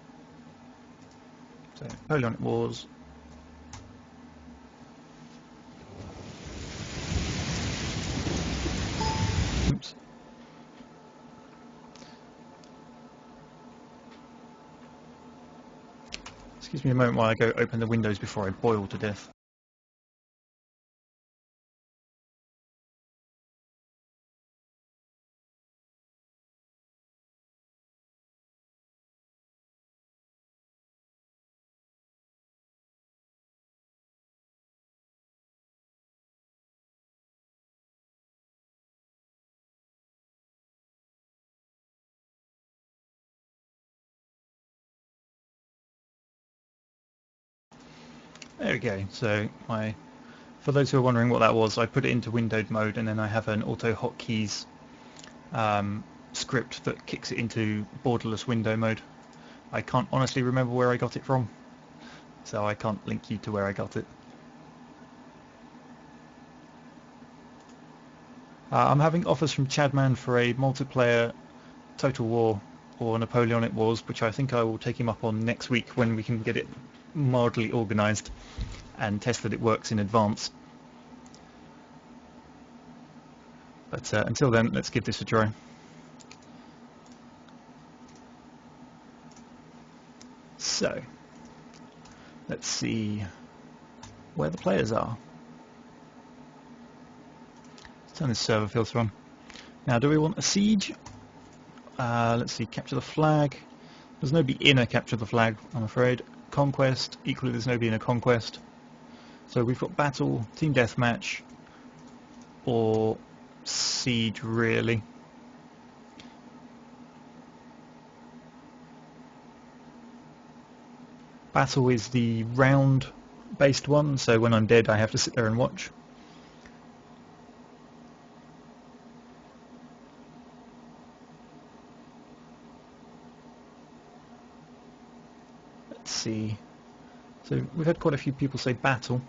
[SPEAKER 1] So Napoleonic Wars. Oops. Excuse me a moment while I go open the windows before I boil to death. There we go. So for those who are wondering what that was, I put it into windowed mode, and then I have an auto hotkeys script that kicks it into borderless window mode. I can't honestly remember where I got it from, so I can't link you to where I got it. I'm having offers from Chadman for a multiplayer Total War or Napoleonic Wars, which I think I will take him up on next week when we can get it mildly organised and test that it works in advance. But until then, let's give this a try. So, Let's see where the players are. Let's turn this server filter on. Now, do we want a siege? Let's see, capture the flag. There's nobody in a capture the flag, I'm afraid. Conquest, equally there's nobody in a conquest. So we've got battle, team deathmatch, or siege really. Battle is the round based one, so when I'm dead I have to sit there and watch. Let's see. So we've had quite a few people say battle,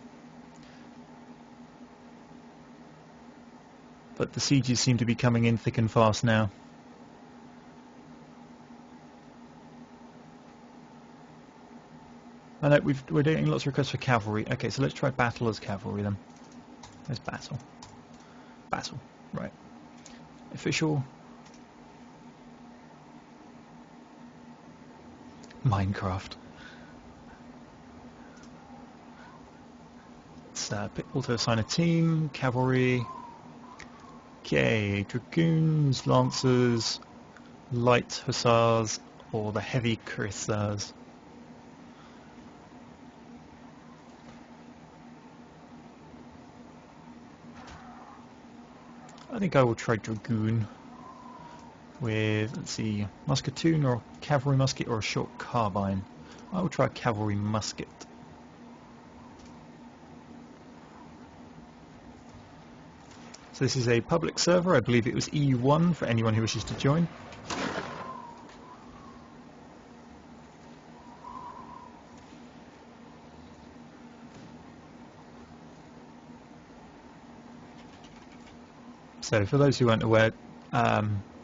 [SPEAKER 1] but the sieges seem to be coming in thick and fast now. I know we're getting lots of requests for cavalry. Okay, so let's try battle as cavalry then. There's battle. Battle, right. Official. Minecraft. Let's auto-assign a team. Cavalry. Okay, dragoons, lancers, light hussars, or the heavy cuirassiers. I think I will try dragoon with, let's see, musketoon or cavalry musket or a short carbine. I will try cavalry musket. So this is a public server. I believe it was EU1 for anyone who wishes to join. So for those who aren't aware,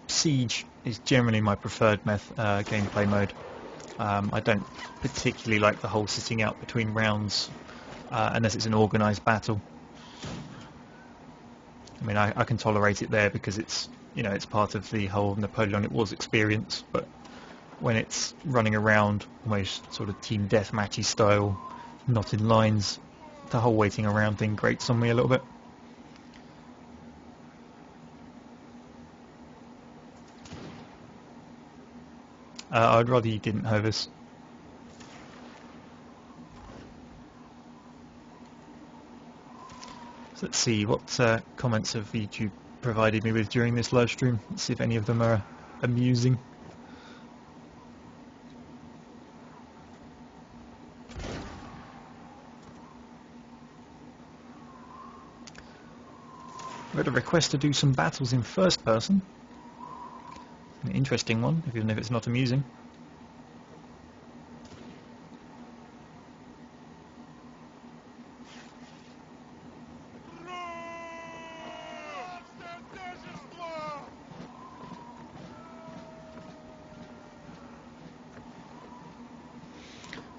[SPEAKER 1] Siege is generally my preferred gameplay mode. I don't particularly like the whole sitting out between rounds unless it's an organised battle. I mean, I can tolerate it there because it's, you know, it's part of the whole Napoleonic Wars experience, but when it's running around almost sort of team deathmatchy style, not in lines, the whole waiting around thing grates on me a little bit. I'd rather you didn't, Hovis. So let's see, what comments have YouTube provided me with during this live stream? Let's see if any of them are amusing. We had a request to do some battles in first person. An interesting one, even if it's not amusing.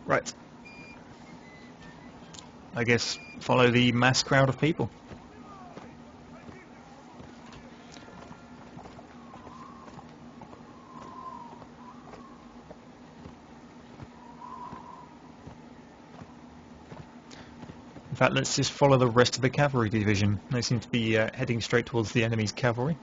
[SPEAKER 1] Right. I guess follow the mass crowd of people. In fact, let's just follow the rest of the cavalry division. They seem to be heading straight towards the enemy's cavalry.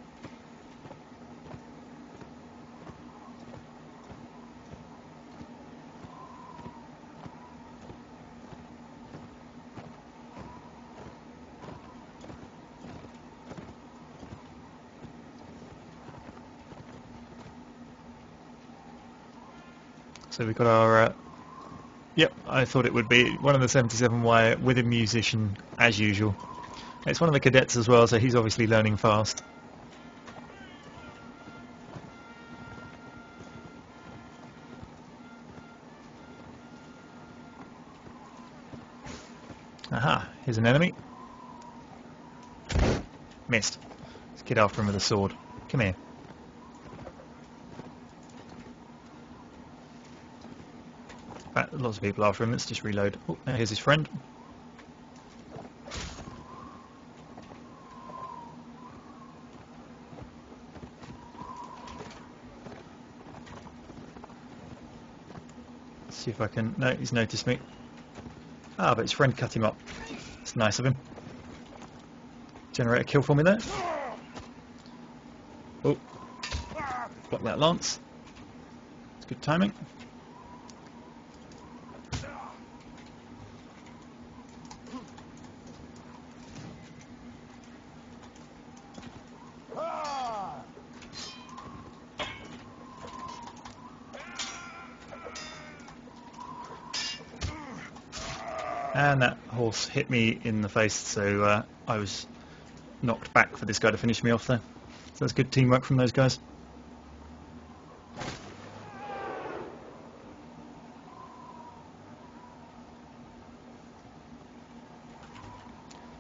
[SPEAKER 1] So we've got our... Yep, I thought it would be one of the 77Y with a musician, as usual. It's one of the cadets as well, so he's obviously learning fast. Aha, here's an enemy. Missed. Let's get after him with a sword. Come here. Lots of people after him, let's just reload. Oh, here's his friend. See if I can... No, he's noticed me. Ah, but his friend cut him up. It's nice of him. Generate a kill for me there. Oh, block that lance. It's good timing. And that horse hit me in the face, so I was knocked back for this guy to finish me off there. So that's good teamwork from those guys.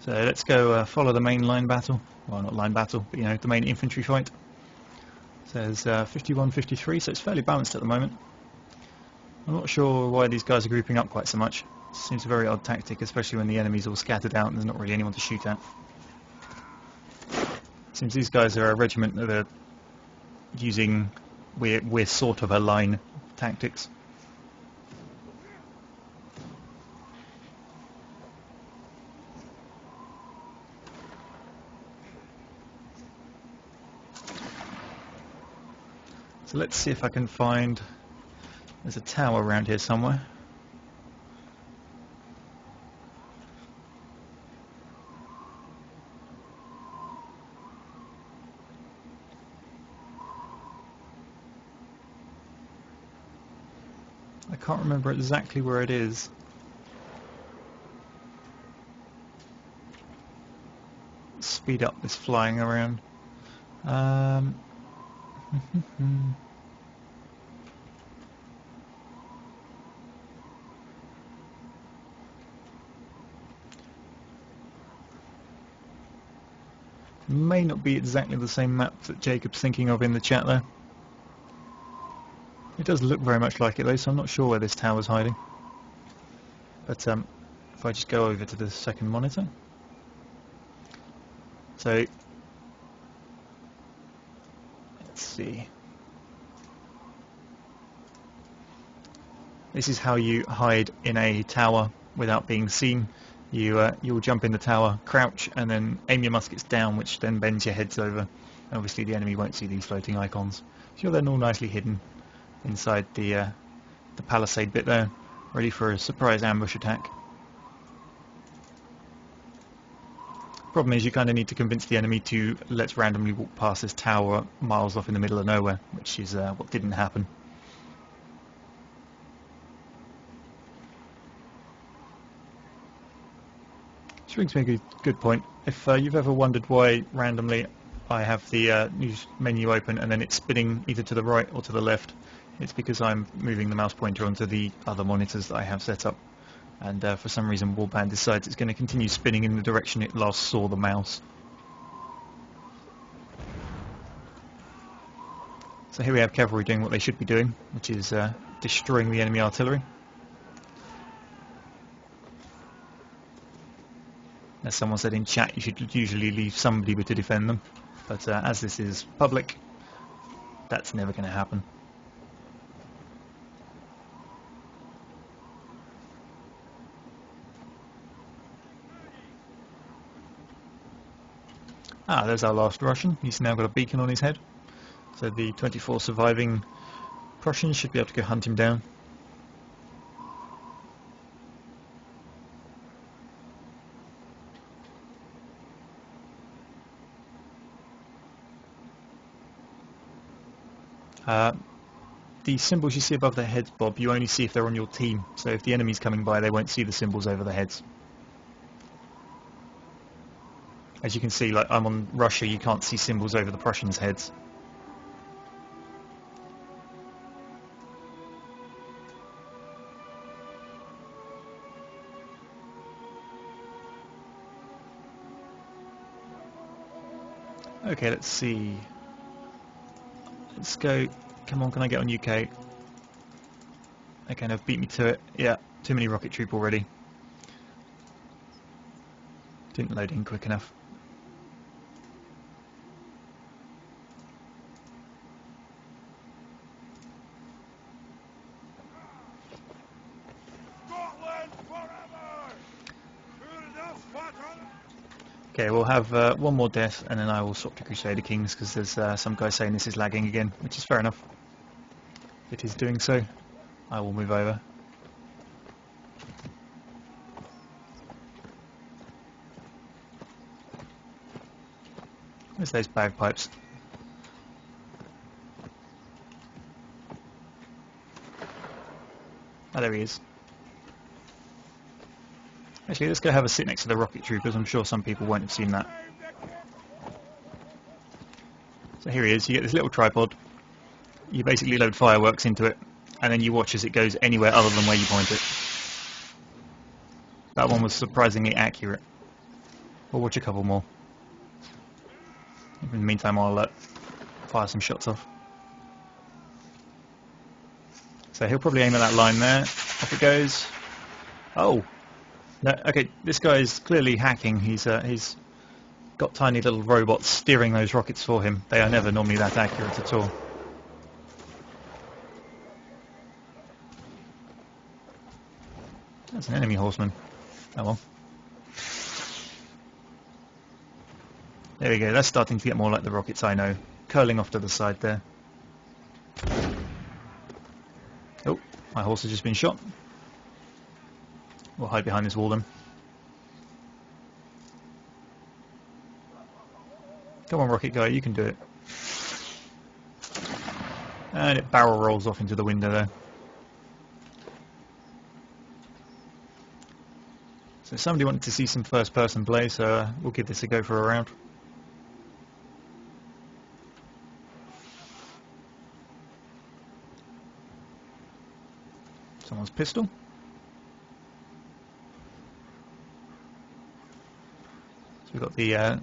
[SPEAKER 1] So let's go follow the main line battle. Well, not line battle, but you know, the main infantry fight. So there's 51-53, so it's fairly balanced at the moment. I'm not sure why these guys are grouping up quite so much. Seems a very odd tactic, especially when the enemy's all scattered out and there's not really anyone to shoot at. Seems these guys are a regiment that are using we're sort of a line tactics. So let's see if I can find... There's a tower around here somewhere. I can't remember exactly where it is. Speed up this flying around. May not be exactly the same map that Jacob's thinking of in the chat there. It does look very much like it though, so I'm not sure where this tower's hiding. But if I just go over to the second monitor. So, let's see. This is how you hide in a tower without being seen. You'll jump in the tower, crouch, and then aim your muskets down, which then bends your heads over. And obviously the enemy won't see these floating icons. So you're then all nicely hidden inside the palisade bit there, ready for a surprise ambush attack. Problem is you kind of need to convince the enemy to let's randomly walk past this tower miles off in the middle of nowhere, which is what didn't happen. Which brings me a good point. If you've ever wondered why randomly I have the news menu open and then it's spinning either to the right or to the left, it's because I'm moving the mouse pointer onto the other monitors that I have set up. And for some reason Warband decides it's going to continue spinning in the direction it last saw the mouse. So here we have cavalry doing what they should be doing, which is destroying the enemy artillery. As someone said in chat, you should usually leave somebody to defend them, but as this is public, that's never going to happen. Ah, there's our last Russian. He's now got a beacon on his head, so the 24 surviving Prussians should be able to go hunt him down. The symbols you see above their heads, Bob, you only see if they're on your team. So if the enemy's coming by, they won't see the symbols over their heads. As you can see, like I'm on Russia, you can't see symbols over the Prussians' heads. Okay, let's see. Let's go. Come on, can I get on UK? Okay, they've beat me to it. Yeah, too many rocket troop already. Didn't load in quick enough. Okay, we'll have one more death and then I will swap to Crusader Kings because there's some guy saying this is lagging again, which is fair enough. If it is doing so, I will move over. Where's those bagpipes? Oh, there he is. Actually, let's go have a sit next to the rocket troopers. I'm sure some people won't have seen that. So here he is. You get this little tripod. You basically load fireworks into it, and then you watch as it goes anywhere other than where you point it. That one was surprisingly accurate. We'll watch a couple more. In the meantime, I'll fire some shots off. So he'll probably aim at that line there. Off it goes. Oh! No, okay, this guy is clearly hacking. He's got tiny little robots steering those rockets for him. They are never normally that accurate at all. That's an enemy horseman. Oh well. There we go, that's starting to get more like the rockets I know. Curling off to the side there. Oh, my horse has just been shot. We'll hide behind this wall then. Come on, rocket guy, you can do it. And it barrel rolls off into the window there. So somebody wanted to see some first person play, so we'll give this a go for a round. Someone's pistol. So we've got the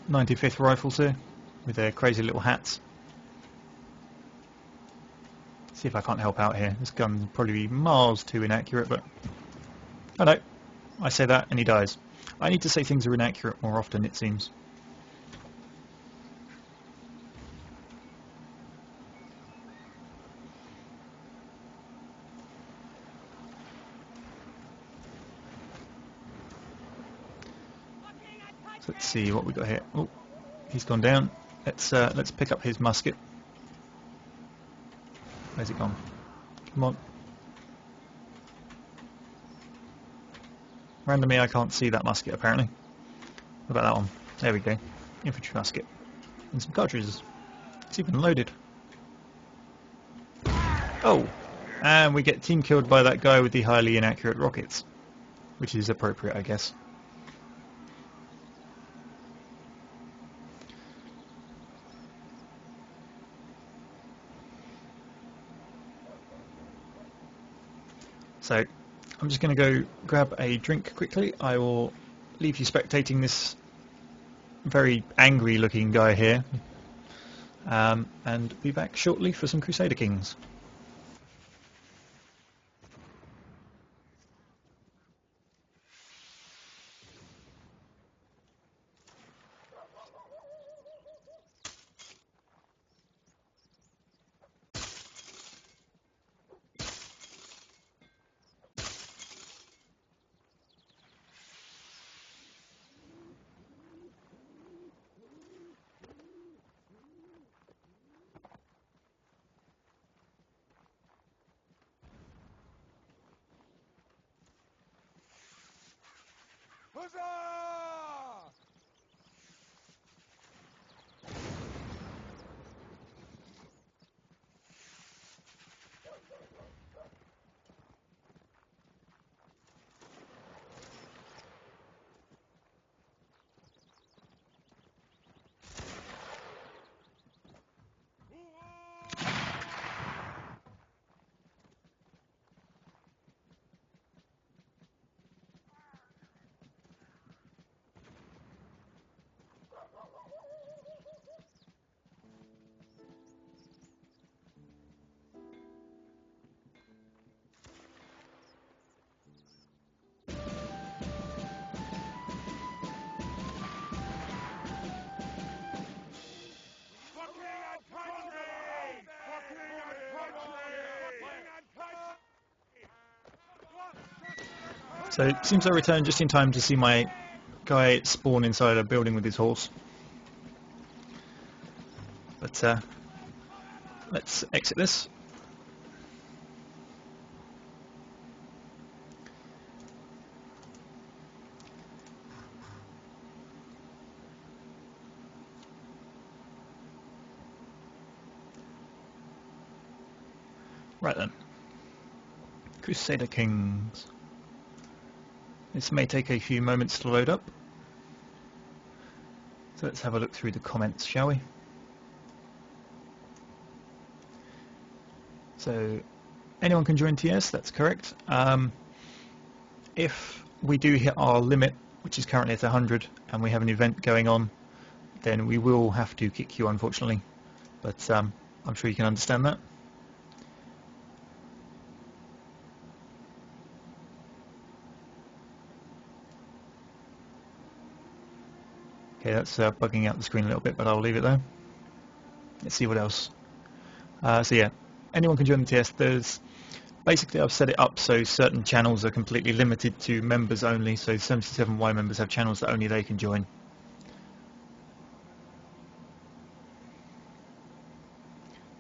[SPEAKER 1] 95th rifles here with their crazy little hats. See if I can't help out here. This gun will probably be miles too inaccurate, but oh no, I say that and he dies. I need to say things are inaccurate more often, it seems. So let's see what we got here. Oh, he's gone down. Let's pick up his musket. Where's it gone? Come on. Randomly, I can't see that musket apparently. What about that one? There we go. Infantry musket. And some cartridges. It's even loaded. Oh! And we get team killed by that guy with the highly inaccurate rockets. Which is appropriate, I guess. So, I'm just going to go grab a drink quickly. I will leave you spectating this very angry looking guy here. And be back shortly for some Crusader Kings.
[SPEAKER 2] Huzzah!
[SPEAKER 1] So it seems I returned just in time to see my guy spawn inside a building with his horse. But let's exit this. Right then, Crusader Kings. This may take a few moments to load up, so let's have a look through the comments, shall we? So, anyone can join TS, that's correct. If we do hit our limit, which is currently at 100, and we have an event going on, then we will have to kick you, unfortunately, but I'm sure you can understand that. Okay, that's bugging out the screen a little bit, but I'll leave it there. Let's see what else. So yeah, anyone can join the TS. Basically I've set it up so certain channels are completely limited to members only, so 77Y members have channels that only they can join.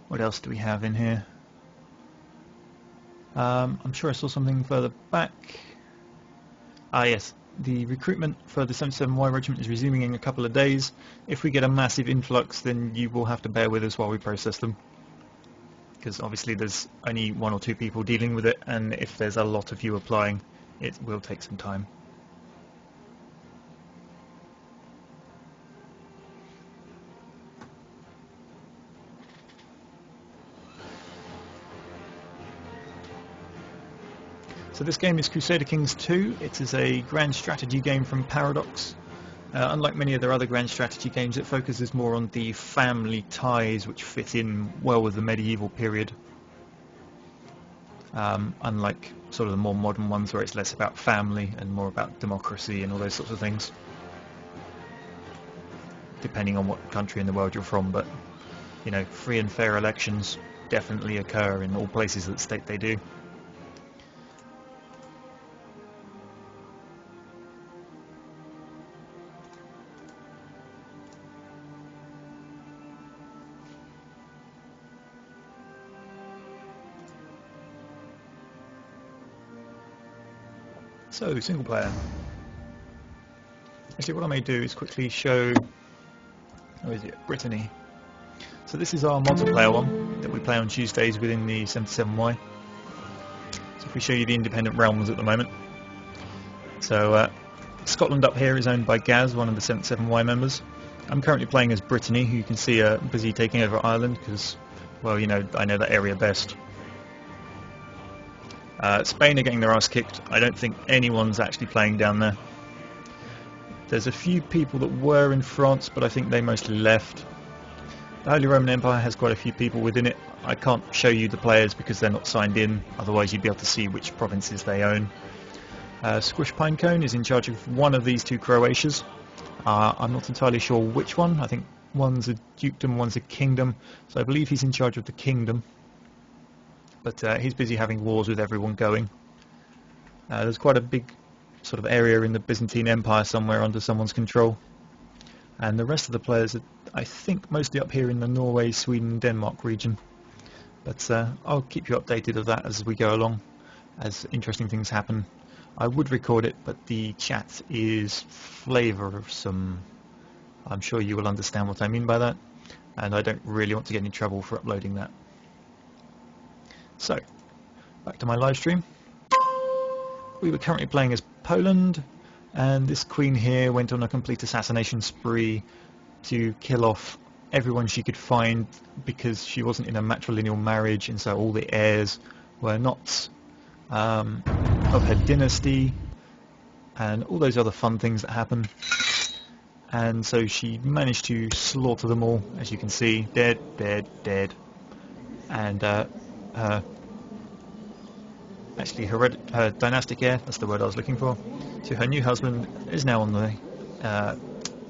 [SPEAKER 1] What else do we have in here? I'm sure I saw something further back. Ah yes. The recruitment for the 77Y regiment is resuming in a couple of days. If we get a massive influx, then you will have to bear with us while we process them, because obviously there's only 1 or 2 people dealing with it, and if there's a lot of you applying, it will take some time. So this game is Crusader Kings II. It is a grand strategy game from Paradox. Unlike many of their other grand strategy games, it focuses more on the family ties which fit in well with the medieval period. Unlike sort of the more modern ones where it's less about family and more about democracy and all those sorts of things. Depending on what country in the world you're from, but you know, free and fair elections definitely occur in all places that state they do. So, single player. Actually, what I may do is quickly show, where is it, Brittany. So this is our multiplayer one that we play on Tuesdays within the 77Y. So if we show you the independent realms at the moment. So Scotland up here is owned by Gaz, one of the 77Y members. I'm currently playing as Brittany, who you can see busy taking over Ireland because, well, you know, I know that area best. Spain are getting their ass kicked. I don't think anyone's actually playing down there. There's a few people that were in France, but I think they mostly left. The Holy Roman Empire has quite a few people within it. I can't show you the players because they're not signed in, otherwise you'd be able to see which provinces they own. Squish Pinecone is in charge of one of these 2 Croatias. I'm not entirely sure which one. I think one's a dukedom, one's a kingdom, so I believe he's in charge of the kingdom. But he's busy having wars with everyone going. There's quite a big sort of area in the Byzantine Empire somewhere under someone's control. And the rest of the players are, I think, mostly up here in the Norway, Sweden, Denmark region. But I'll keep you updated of that as we go along, as interesting things happen. I would record it, but the chat is flavoursome. I'm sure you will understand what I mean by that, and I don't really want to get in trouble for uploading that. So, back to my live stream. We were currently playing as Poland, and this queen here went on a complete assassination spree to kill off everyone she could find because she wasn't in a matrilineal marriage, and so all the heirs were not of her dynasty and all those other fun things that happen. And so she managed to slaughter them all, as you can see, dead, dead, dead. And actually her dynastic heir, that's the word I was looking for, to her new husband is now on the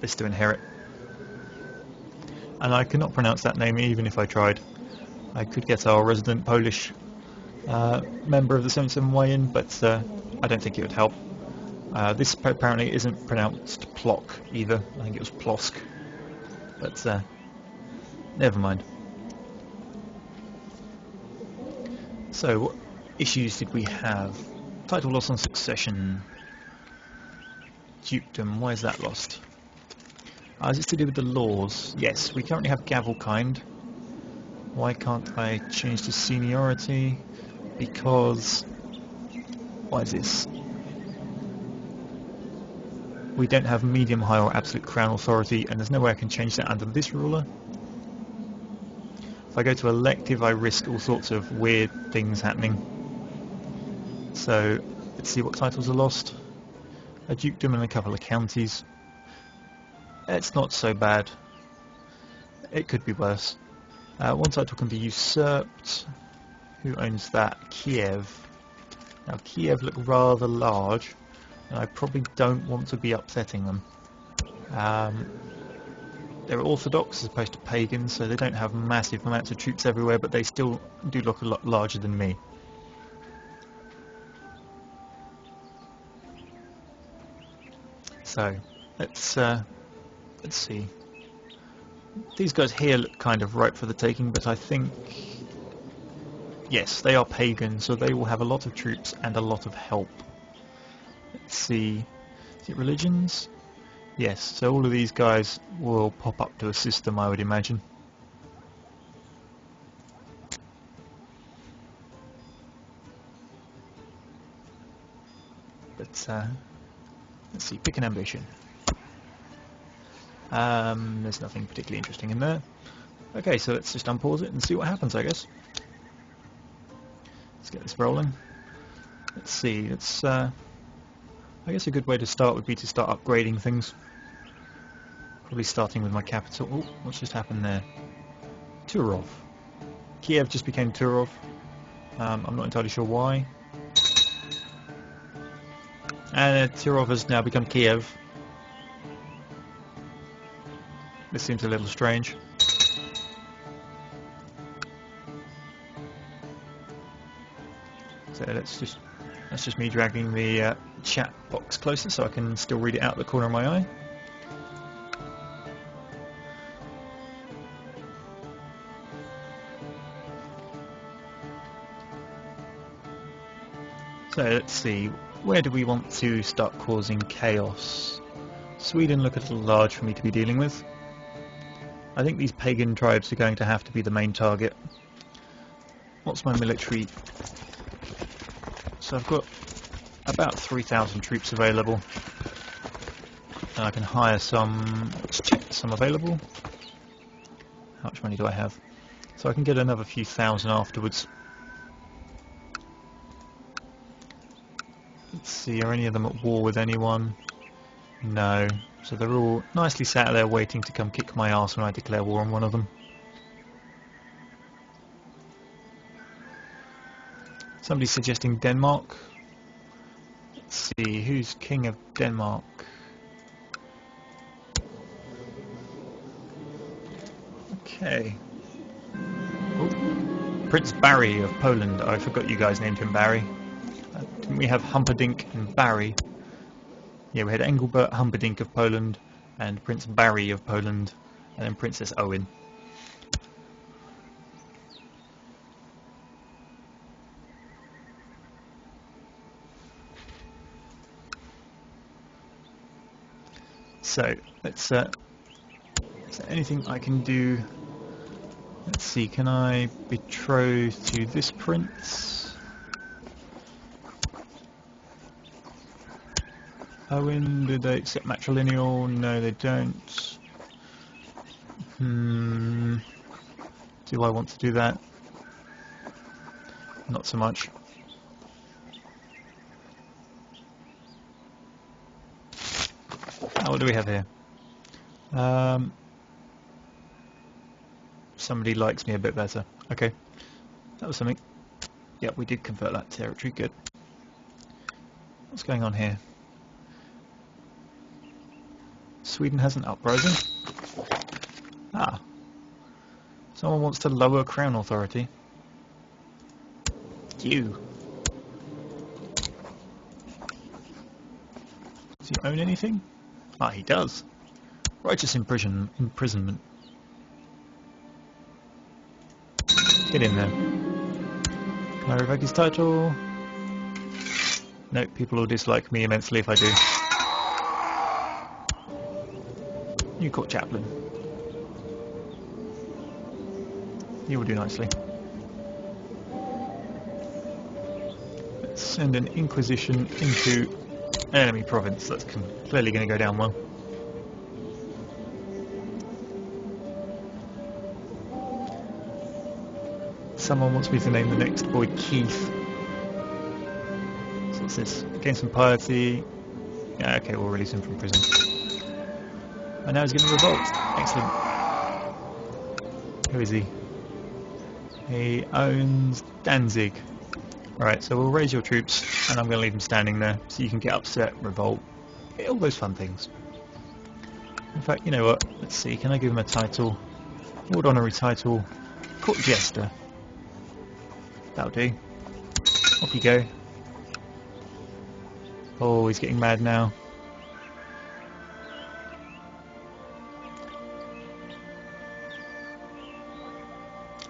[SPEAKER 1] list to inherit. And I cannot pronounce that name even if I tried. I could get our resident Polish member of the 77Y in, but I don't think it would help. This apparently isn't pronounced Plock either. I think it was Plosk. But never mind. So, what issues did we have? Title loss on succession. Dukedom, why is that lost? Is it to do with the laws? Yes, we currently have Gavelkind. Why can't I change to seniority? Because... why is this? We don't have medium, high or absolute crown authority, and there's no way I can change that under this ruler. If I go to elective, I risk all sorts of weird things happening. So, let's see what titles are lost. A dukedom and a couple of counties. It's not so bad. It could be worse. One title can be usurped. Who owns that? Kiev. Now Kiev look rather large, and I probably don't want to be upsetting them. They're Orthodox as opposed to pagans, so they don't have massive amounts of troops everywhere, but they still do look a lot larger than me. So let's see. These guys here look kind of ripe for the taking, but I think, yes, they are pagan, so they will have a lot of troops and a lot of help. Let's see. Is it religions? Yes, so all of these guys will pop up to assist them, I would imagine. But let's see, pick an ambition. There's nothing particularly interesting in there. Okay, so let's just unpause it and see what happens, I guess. Let's get this rolling. Let's see, I guess a good way to start would be to start upgrading things. Probably starting with my capital. Oh, what's just happened there? Turov. Kiev just became Turov. I'm not entirely sure why. And Turov has now become Kiev. This seems a little strange. So that's just me dragging the chat box closer so I can still read it out the corner of my eye. So let's see, where do we want to start causing chaos? Sweden look a little large for me to be dealing with. I think these pagan tribes are going to have to be the main target. What's my military? So I've got about 3,000 troops available. And I can hire some. Let's check some available. How much money do I have? So I can get another few thousand afterwards. Let's see, are any of them at war with anyone? No. So they're all nicely sat there waiting to come kick my ass when I declare war on one of them. Somebody's suggesting Denmark. Let's see, who's king of Denmark? Okay. Oh, Prince Barry of Poland. I forgot you guys named him Barry. Didn't we have Humperdinck and Barry? Yeah, we had Engelbert Humperdinck of Poland, and Prince Barry of Poland, and then Princess Owen. So, let's, is there anything I can do? Let's see, can I betroth to this prince? Owen, do they accept matrilineal? No, they don't. Do I want to do that? Not so much. What do we have here? Somebody likes me a bit better. Okay, that was something. Yeah, we did convert that territory. Good. What's going on here? Sweden has an uprising. Ah. Someone wants to lower crown authority. You. Does he own anything? Ah, he does. Righteous imprisonment. Get in there. Can I revoke his title? Nope, people will dislike me immensely if I do. You court chaplain. You will do nicely. Let's send an inquisition into enemy province. That's clearly going to go down well. Someone wants me to name the next boy Keith. So what's this? Gain some piety. Yeah, okay, we'll release him from prison. And now he's going to revolt. Excellent. Who is he? He owns Danzig. Alright, so we'll raise your troops, and I'm going to leave them standing there, so you can get upset, revolt, all those fun things. In fact, you know what? Let's see, can I give him a title? Lord Honorary title. Court Jester. That'll do. Off you go. Oh, he's getting mad now.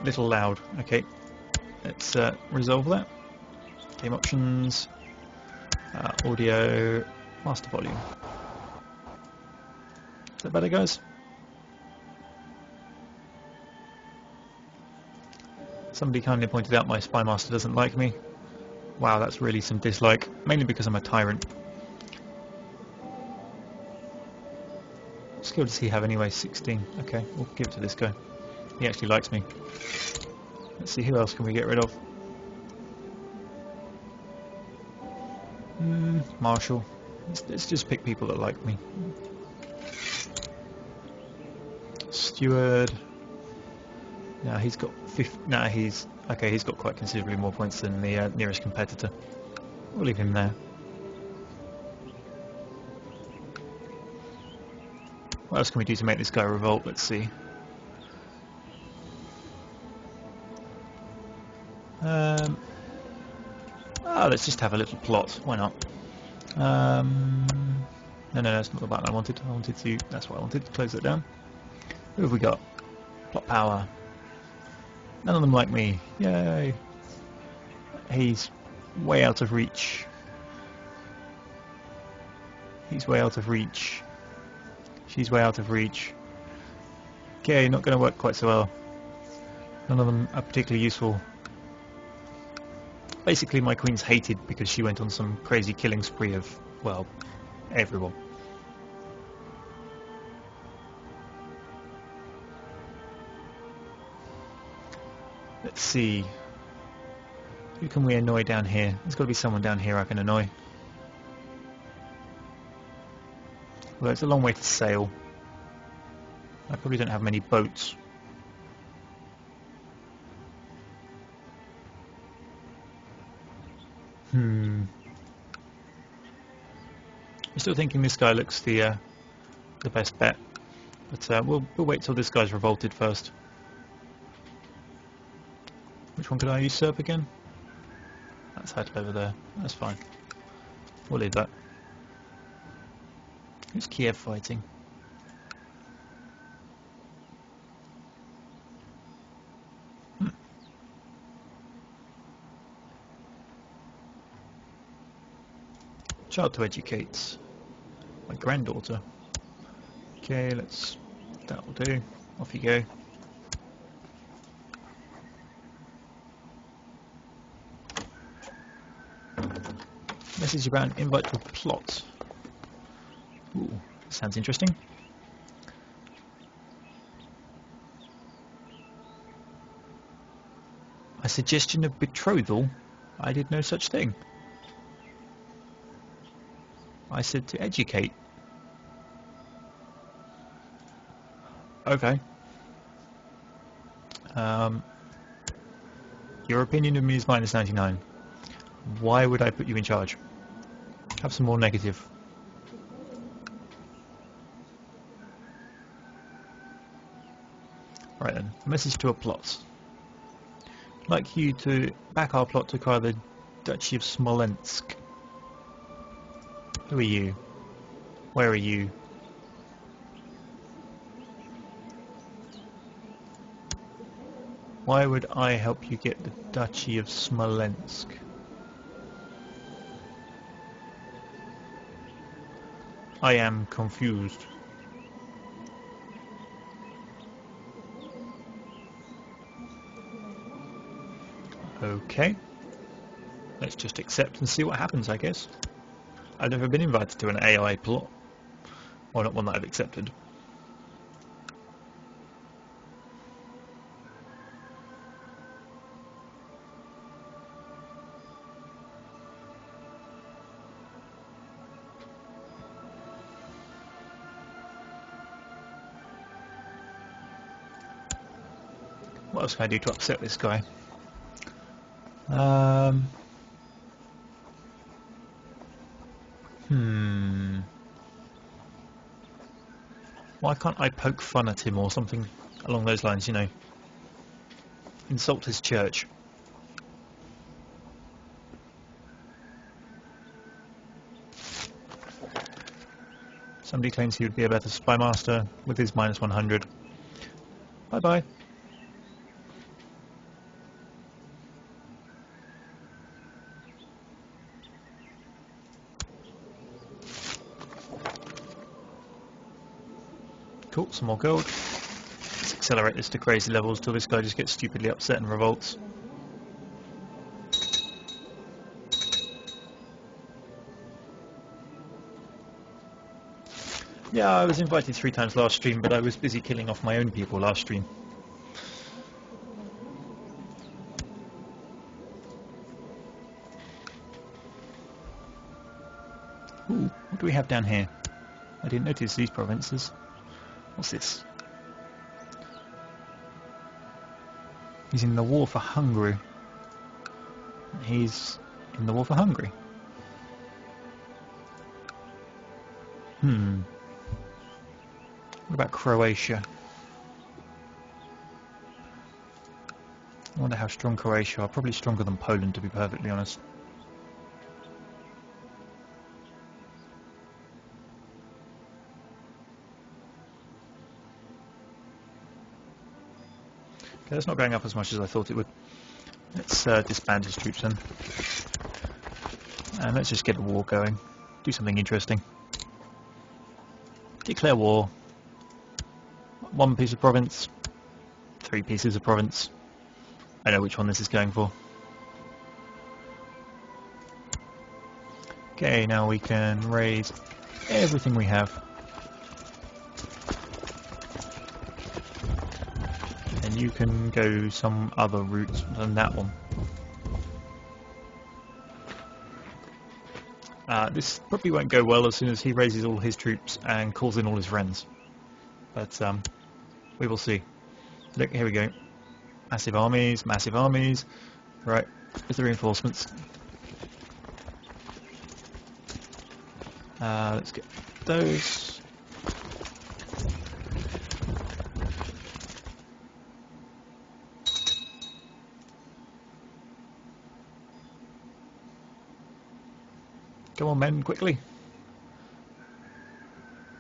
[SPEAKER 1] A little loud. Okay, let's resolve that. Game options, audio, master volume. Is that better, guys? Somebody kindly pointed out my spy master doesn't like me. Wow, that's really some dislike, mainly because I'm a tyrant. What skill does he have anyway? 16. Okay, we'll give it to this guy. He actually likes me. Let's see, who else can we get rid of? Marshal. Let's just pick people that like me. Steward. Now he's got 50. Nah, he's okay. He's got quite considerably more points than the nearest competitor. We'll leave him there. What else can we do to make this guy revolt? Let's see. Let's just have a little plot. Why not? No, that's not the button I wanted. That's what I wanted to close it down. Who have we got? Plot power. None of them like me. Yay! He's way out of reach. He's way out of reach. She's way out of reach. Okay, not going to work quite so well. None of them are particularly useful. Basically, my queen's hated because she went on some crazy killing spree of, well, everyone. Let's see. Who can we annoy down here? There's got to be someone down here I can annoy. Well, it's a long way to sail. I probably don't have many boats. I'm still thinking this guy looks the best bet, but we'll wait till this guy's revolted first. Which one could I usurp again? That's Heidel over there. That's fine. We'll leave that. Who's Kiev fighting? Child to educate. My granddaughter. Okay, that'll do. Off you go. Message about an invite to a plot. Ooh, sounds interesting. A suggestion of betrothal? I did no such thing. I said to educate. Okay. Your opinion of me is minus 99. Why would I put you in charge? Have some more negative. Right then, message to a plot. I'd like you to back our plot to acquire the Duchy of Smolensk. Who are you? Where are you? Why would I help you get the Duchy of Smolensk? I am confused. Okay. Let's just accept and see what happens, I guess. I've never been invited to an AI plot. Well, not one that I've accepted. What else can I do to upset this guy? Why can't I poke fun at him or something along those lines, you know? Insult his church. Somebody claims he would be a better spy master with his minus 100. Bye bye. Cool, some more gold. Let's accelerate this to crazy levels till this guy just gets stupidly upset and revolts. Yeah, I was invited 3 times last stream, but I was busy killing off my own people last stream. Ooh, what do we have down here? I didn't notice these provinces. What's this? He's in the war for Hungary. He's in the war for Hungary. What about Croatia? I wonder how strong Croatia are. Probably stronger than Poland, to be perfectly honest. Okay, that's not going up as much as I thought it would. Let's disband his troops then. And let's just get a war going. Do something interesting. Declare war. 1 piece of province. 3 pieces of province. I know which one this is going for. Okay, now we can raise everything we have. And you can go some other route than that one. This probably won't go well as soon as he raises all his troops and calls in all his friends. But we will see. Look, here we go. Massive armies, massive armies. Right, there's the reinforcements. Let's get those. Come on, men, quickly.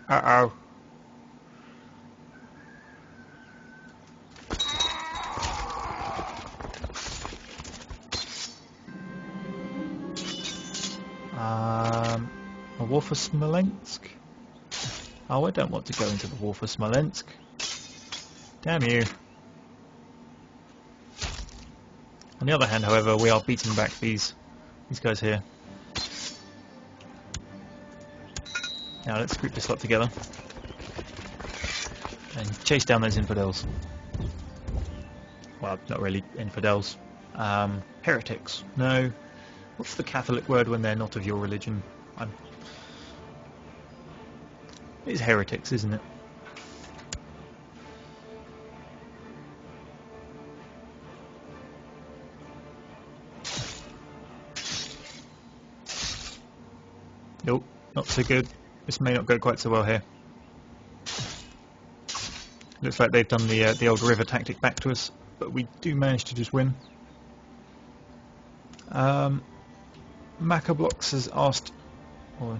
[SPEAKER 1] Uh-oh. A war for Smolensk? Oh, I don't want to go into the war for Smolensk. Damn you. On the other hand, however, we are beating back these guys here. Now let's group this lot together and chase down those infidels. Well, not really infidels. Heretics. No. What's the Catholic word when they're not of your religion? It's heretics, isn't it? Nope, not so good. This may not go quite so well here. Looks like they've done the old river tactic back to us, but we do manage to just win. Macablox has asked, or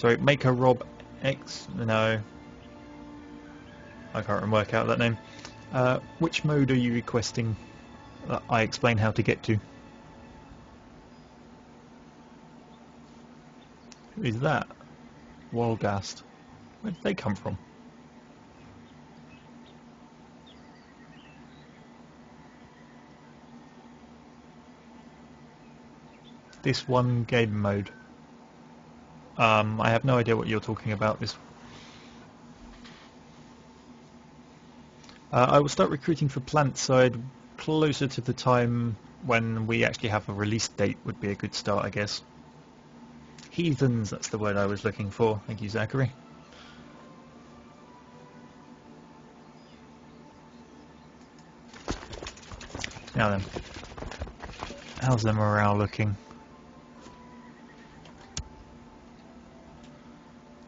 [SPEAKER 1] Sorry, make a Rob X. No, I can't work out that name. Which mode are you requesting that I explain how to get to? Who is that? Walgast. Where did they come from? This one game mode. I have no idea what you're talking about. This. I will start recruiting for plant side closer to the time when we actually have a release date. Would be a good start, I guess. Heathens, that's the word I was looking for. Thank you, Zachary. Now then, how's their morale looking?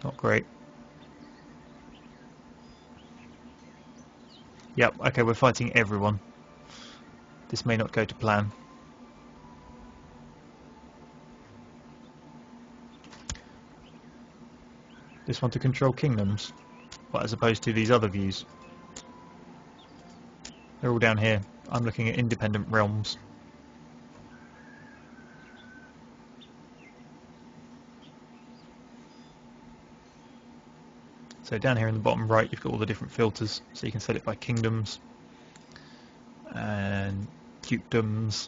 [SPEAKER 1] Not great. Yep, okay, we're fighting everyone. This may not go to plan. This one to control kingdoms, but as opposed to these other views. They're all down here. I'm looking at independent realms. So down here in the bottom right you've got all the different filters, so you can set it by kingdoms and dukedoms,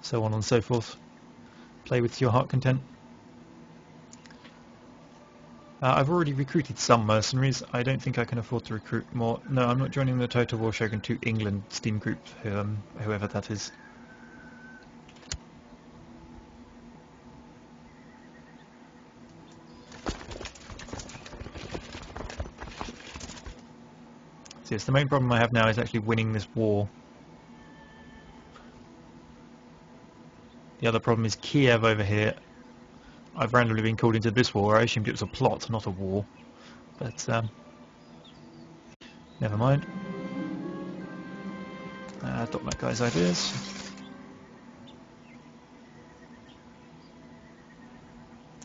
[SPEAKER 1] so on and so forth. Play with your heart content. I've already recruited some mercenaries. I don't think I can afford to recruit more. No, I'm not joining the Total War Shogun 2 England Steam group, whoever that is. So yes, the main problem I have now is actually winning this war. The other problem is Kiev over here. I've randomly been called into this war. I assumed it was a plot, not a war. But, never mind. Adopt that guy's ideas.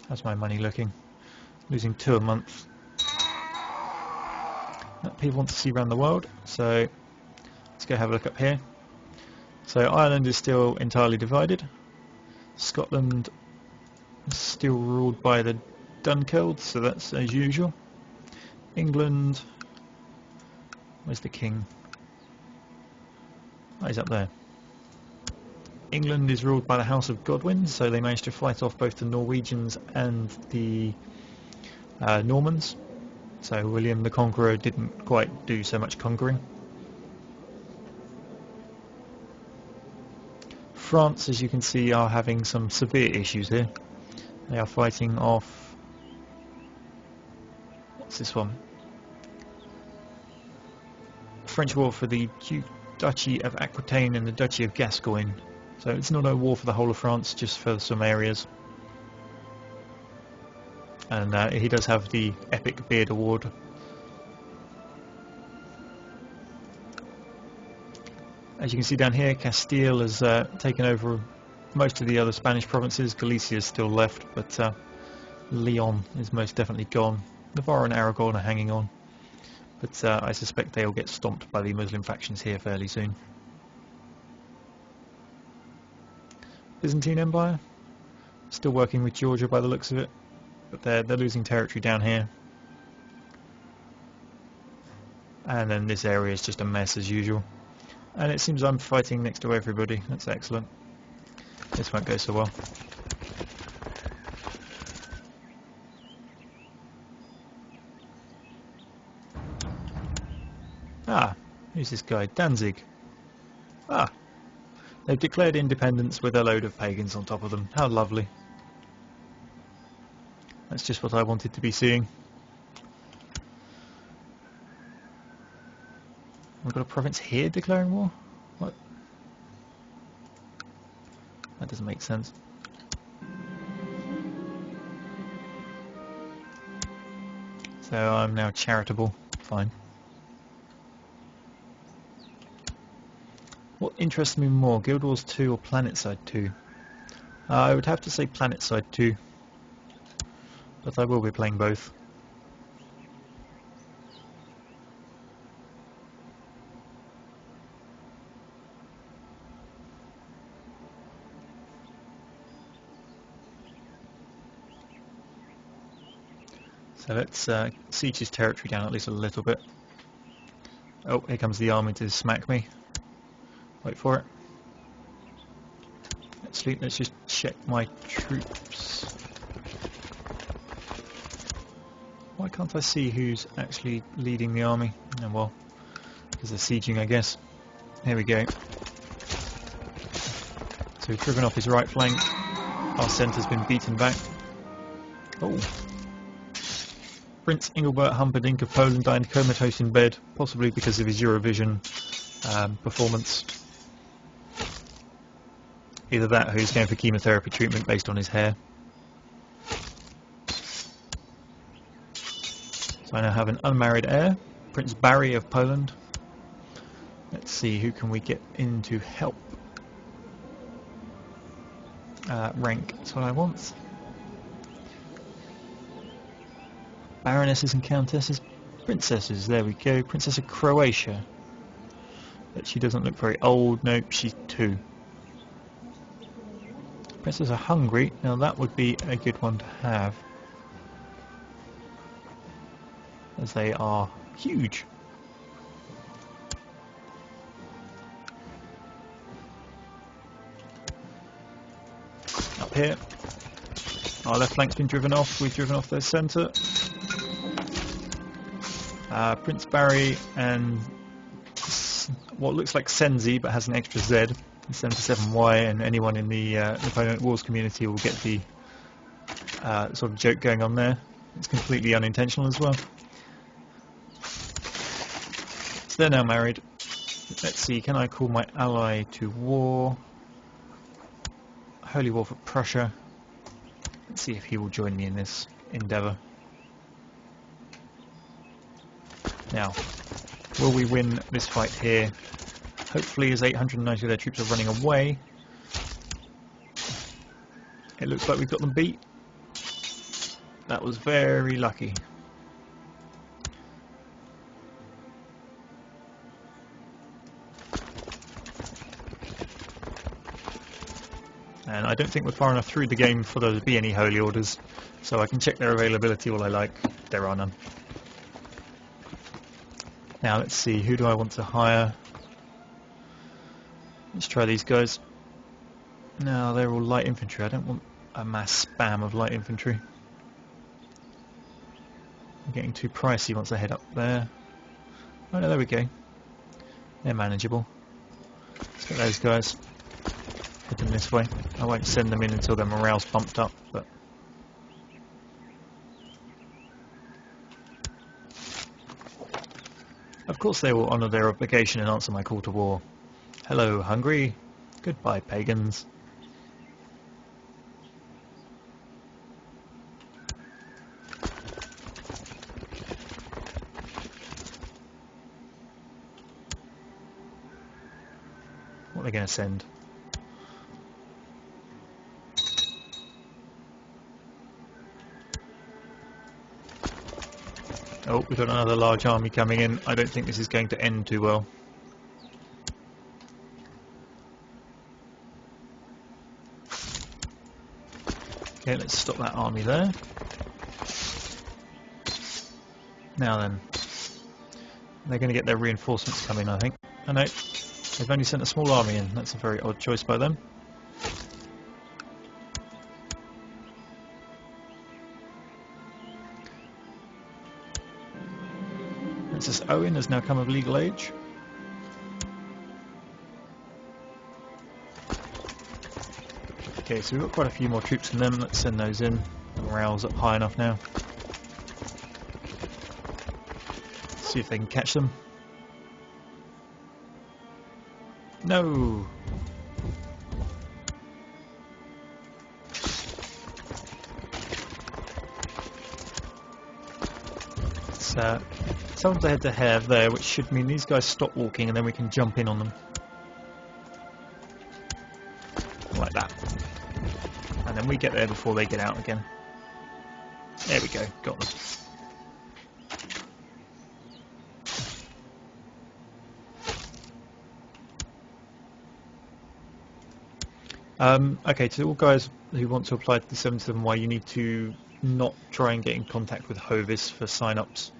[SPEAKER 1] How's my money looking? Losing 2 a month. People want to see around the world, so let's go have a look up here. So Ireland is still entirely divided. Scotland is still ruled by the Dunkeld, so that's as usual. England, where's the king? Oh, he's up there. England is ruled by the House of Godwin, so they managed to fight off both the Norwegians and the Normans. So William the Conqueror didn't quite do so much conquering. France, as you can see, are having some severe issues here. They are fighting off... what's this one? French war for the Duchy of Aquitaine and the Duchy of Gascogne. So it's not a war for the whole of France, just for some areas. And he does have the Epic Beard Award. As you can see down here, Castile has taken over most of the other Spanish provinces. Galicia is still left, but Leon is most definitely gone. Navarre and Aragon are hanging on, but I suspect they'll get stomped by the Muslim factions here fairly soon. Byzantine Empire, still working with Georgia by the looks of it. But they're losing territory down here. And then this area is just a mess as usual. And it seems I'm fighting next to everybody. That's excellent. This won't go so well. Ah, who's this guy? Danzig. Ah, they've declared independence with a load of pagans on top of them. How lovely. That's just what I wanted to be seeing. We've got a province here declaring war? What? That doesn't make sense. So I'm now charitable. Fine. What interests me more, Guild Wars 2 or PlanetSide 2? I would have to say planet side too, but I will be playing both. So let's siege his territory down at least a little bit. Oh, here comes the army to smack me. Wait for it. Let's just check my troops. Why can't I see who's actually leading the army? Oh well, because they're sieging, I guess. Here we go. So we've driven off his right flank. Our centre's been beaten back. Oh. Prince Engelbert Humperdinck of Poland died comatose in bed, possibly because of his Eurovision performance. Either that or he's going for chemotherapy treatment based on his hair. So I now have an unmarried heir, Prince Barry of Poland. Let's see, who can we get in to help? Rank, that's what I want. Baronesses and countesses, princesses, there we go. Princess of Croatia. But she doesn't look very old, nope, she's 2. Princess of Hungary, now that would be a good one to have, as they are huge. Up here, our left flank's been driven off, we've driven off their centre. Prince Barry and what looks like Senzi but has an extra Z, 77Y, and anyone in the Napoleonic Wars community will get the sort of joke going on there. It's completely unintentional as well. So they're now married. Let's see, can I call my ally to war? Holy War for Prussia. Let's see if he will join me in this endeavour. Now, will we win this fight here? Hopefully, as 890 of their troops are running away. It looks like we've got them beat. That was very lucky. And I don't think we're far enough through the game for there to be any holy orders, so I can check their availability all I like. There are none. Now let's see, who do I want to hire? Let's try these guys. No, they're all light infantry. I don't want a mass spam of light infantry. I'm getting too pricey once I head up there. Oh no, there we go. They're manageable. Let's get those guys. Head them this way. I won't send them in until their morale's pumped up, but of course they will honour their obligation and answer my call to war. Hello, Hungary. Goodbye, pagans. What are they going to send? Oh, we've got another large army coming in. I don't think this is going to end too well. Okay, let's stop that army there. Now then, they're going to get their reinforcements coming, I think. Oh no, they've only sent a small army in. That's a very odd choice by them. Princess Owen has now come of legal age. Okay, so we've got quite a few more troops than them. Let's send those in. The morale's up high enough now. See if they can catch them. No! Someone's ahead to have there, which should mean these guys stop walking and then we can jump in on them. Like that. and then we get there before they get out again. There we go, got them. Okay, to all guys who want to apply to the 77Y, you need to not try and get in contact with Hovis for sign-ups.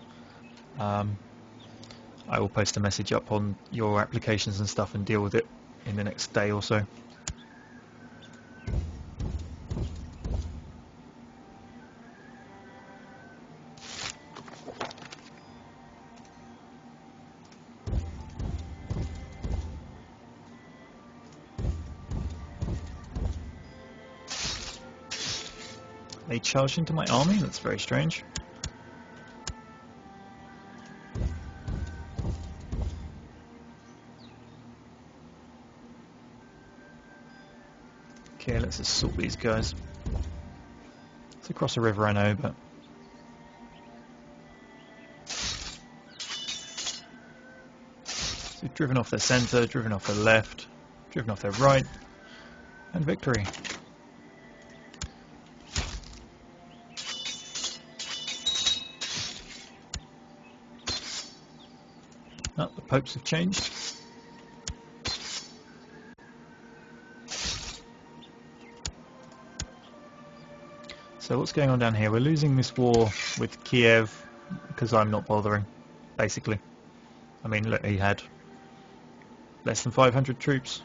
[SPEAKER 1] I will post a message up on your applications and stuff and deal with it in the next day or so. They charged into my army? That's very strange. Okay, let's assault these guys. It's across a river, I know, but... So driven off their centre, driven off their left, driven off their right, and victory. Oh, the popes have changed. So what's going on down here? We're losing this war with Kiev because I'm not bothering, basically. I mean, look, he had less than 500 troops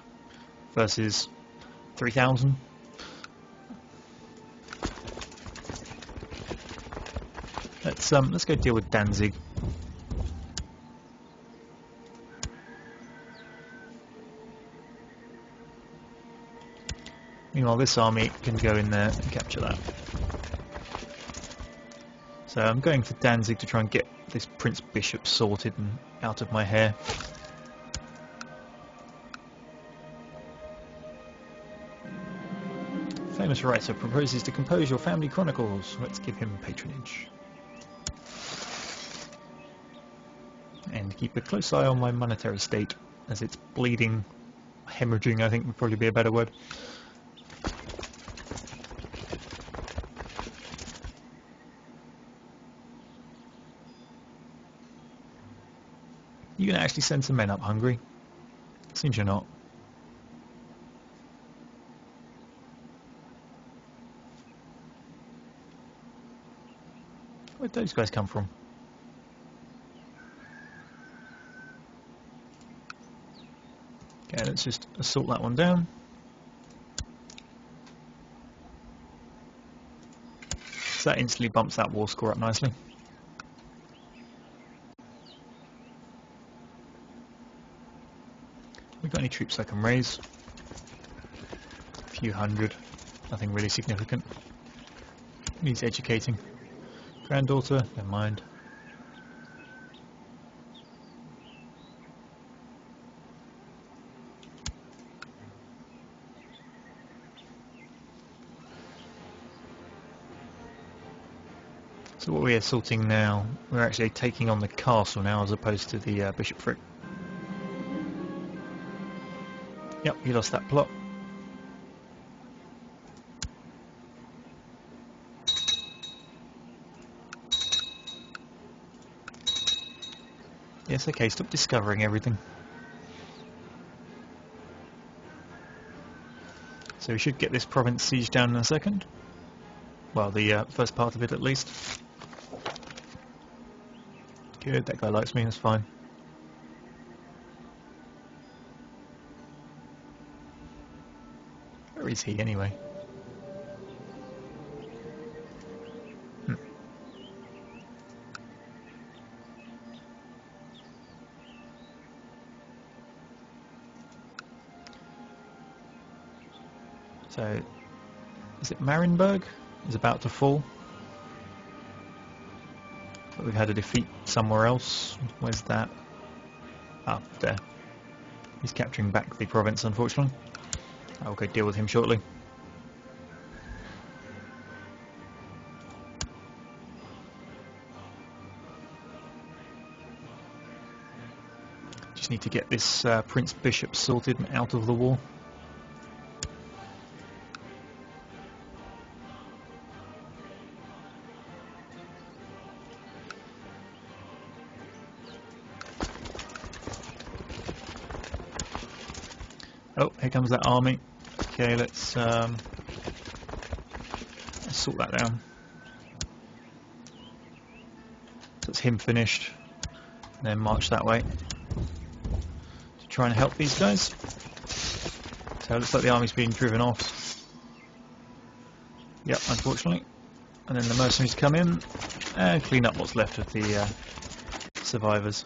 [SPEAKER 1] versus 3,000. Let's go deal with Danzig. Meanwhile, this army can go in there and capture that. So I'm going for Danzig to try and get this Prince Bishop sorted and out of my hair. Famous writer proposes to compose your family chronicles. Let's give him patronage. And keep a close eye on my monetary state, as it's bleeding, hemorrhaging I think would probably be a better word. You can actually send some men up Hungary. Seems you're not. Where'd those guys come from? Okay, let's just assault that one down. So that instantly bumps that war score up nicely. We got any troops I can raise? A few hundred, nothing really significant. Needs educating. Granddaughter, never mind. So what we're assaulting now, we're actually taking on the castle now as opposed to the bishopric. Yep, he lost that plot. Yes, okay, stop discovering everything. So we should get this province sieged down in a second. Well, the first part of it at least. Good, that guy likes me, that's fine. Where is he anyway? So, is it Marienburg? Is about to fall. But we've had a defeat somewhere else. Where's that? Ah, there. He's capturing back the province, unfortunately. I'll go deal with him shortly. Just need to get this Prince Bishop sorted and out of the war. here comes that army. Okay, let's sort that down. That's him finished. And then march that way to try and help these guys. So it looks like the army's being driven off. Yep, unfortunately. And then the mercenaries come in and clean up what's left of the survivors.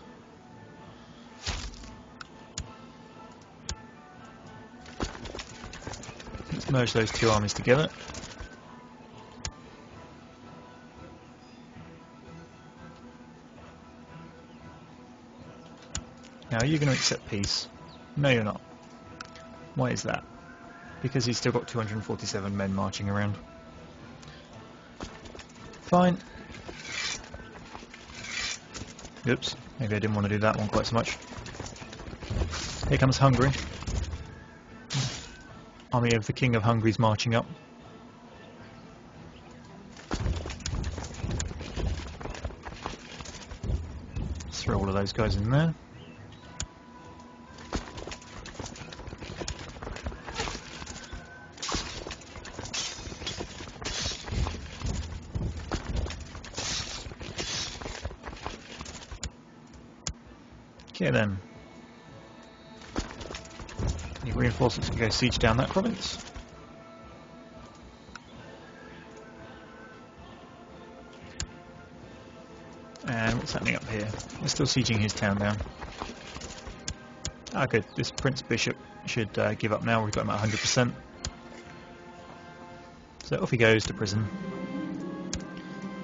[SPEAKER 1] Let's merge those two armies together. Now, are you going to accept peace? No, you're not. Why is that? Because he's still got 247 men marching around. Fine. Oops, maybe I didn't want to do that one quite so much. Here comes Hungary. Army of the King of Hungary's marching up. Let's throw all of those guys in there. Okay then. Any reinforcements can go siege down that province. And what's happening up here? We're still sieging his town down. Ah, good. This Prince Bishop should give up now. We've got him at 100%. So off he goes to prison.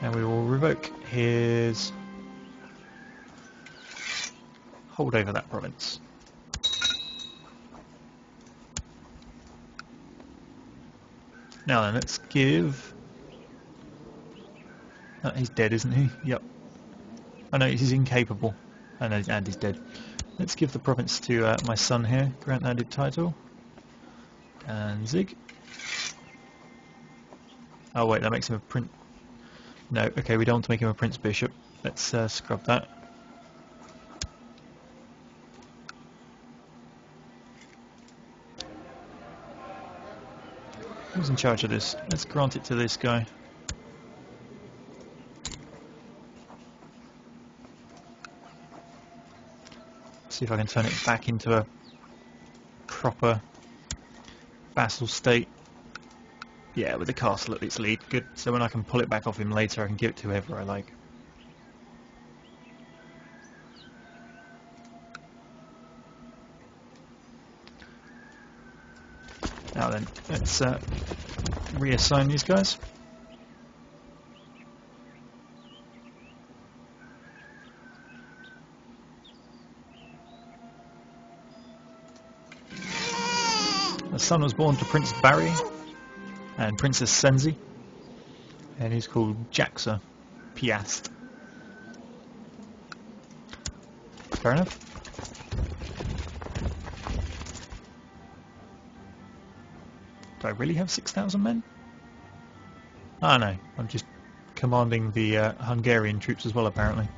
[SPEAKER 1] And we will revoke his hold over that province. Now then, let's give... Oh, he's dead, isn't he? Yep. Oh no, he's incapable. And he's dead. Let's give the province to my son here. Grant landed title. And Zig. Oh wait, that makes him a prince. No, okay, we don't want to make him a Prince Bishop. Let's scrub that. Who's in charge of this? Let's grant it to this guy. See if I can turn it back into a proper vassal state. Yeah, with the castle at its lead. Good. So when I can pull it back off him later, I can give it to whoever I like. Now then, let's reassign these guys. The son was born to Prince Barry and Princess Senzi, and he's called Jaxa Piast. Fair enough. Do I really have 6,000 men? Ah no, I'm just commanding the Hungarian troops as well apparently.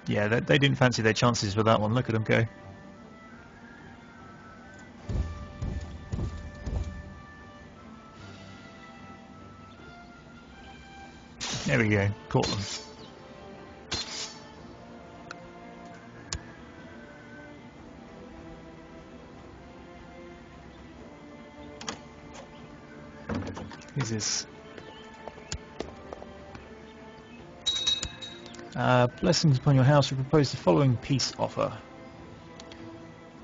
[SPEAKER 1] Yeah, they didn't fancy their chances with that one, look at them go. There we go, caught them. Who's this? Blessings upon your house. We propose the following peace offer.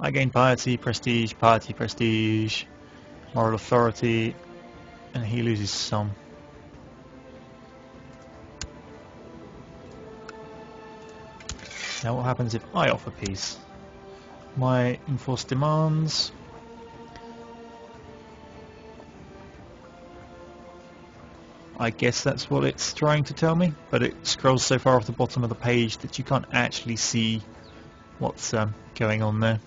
[SPEAKER 1] I gain piety, prestige, moral authority, and he loses some. Now what happens if I offer peace? My enforced demands. I guess that's what it's trying to tell me, but it scrolls so far off the bottom of the page that you can't actually see what's going on there.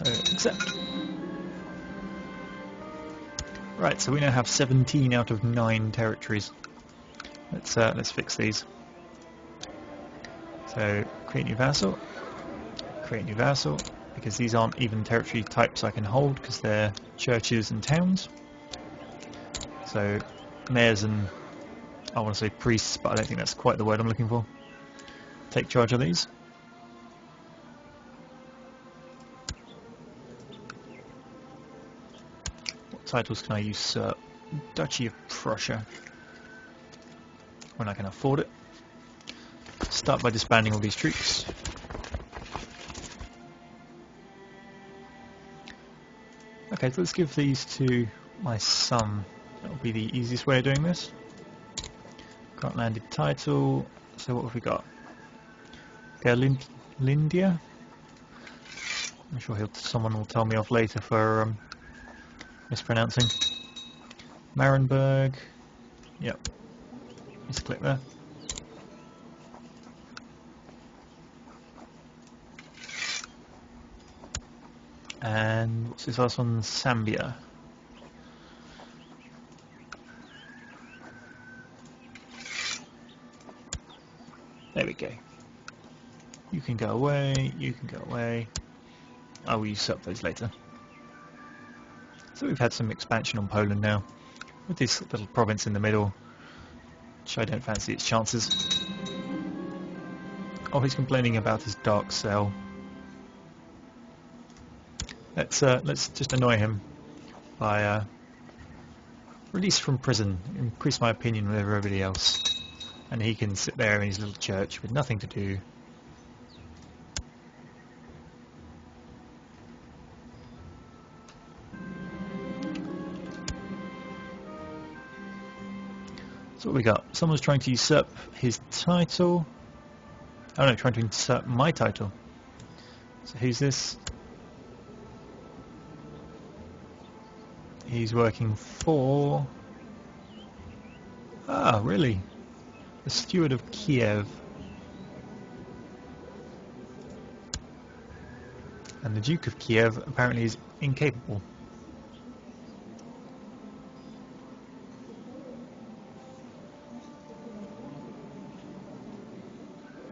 [SPEAKER 1] So accept. Right, so we now have 17 out of 9 territories. Let's fix these. So create new vassal, Create new vassal, because these aren't even territory types I can hold because they're churches and towns. So mayors and, I want to say priests, but I don't think that's quite the word I'm looking for. Take charge of these. What titles can I usurp? Duchy of Prussia, when I can afford it. Start by disbanding all these troops. Okay, so let's give these to my son. That will be the easiest way of doing this. Grant landed title. So what have we got? Lindia. I'm sure someone will tell me off later for mispronouncing. Marienburg. Yep. Just click there. And what's this last one? Zambia. There we go. You can go away, you can go away. I will usurp those later. So we've had some expansion on Poland now, with this little province in the middle, which I don't fancy its chances. Oh, he's complaining about his dark cell. Let's just annoy him by release from prison, increase my opinion with everybody else, and he can sit there in his little church with nothing to do. So what we got? Someone's trying to usurp his title. Oh no, trying to usurp my title. So who's this? He's working for... Ah, really? The Steward of Kiev. And the Duke of Kiev apparently is incapable.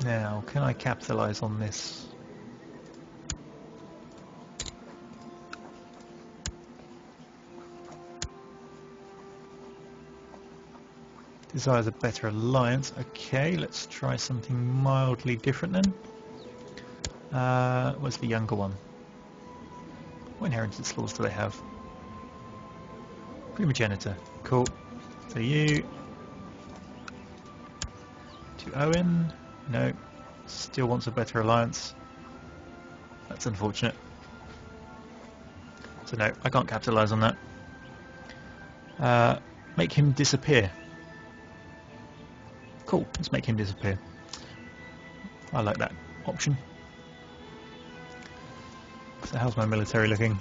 [SPEAKER 1] Now, can I capitalize on this? Desires a better alliance. Okay, let's try something mildly different then. What's the younger one? What inheritance laws do they have? Primogenitor. Cool. So you... to Owen. No. Still wants a better alliance. That's unfortunate. So no, I can't capitalise on that. Make him disappear. Cool, let's make him disappear. I like that option. So how's my military looking?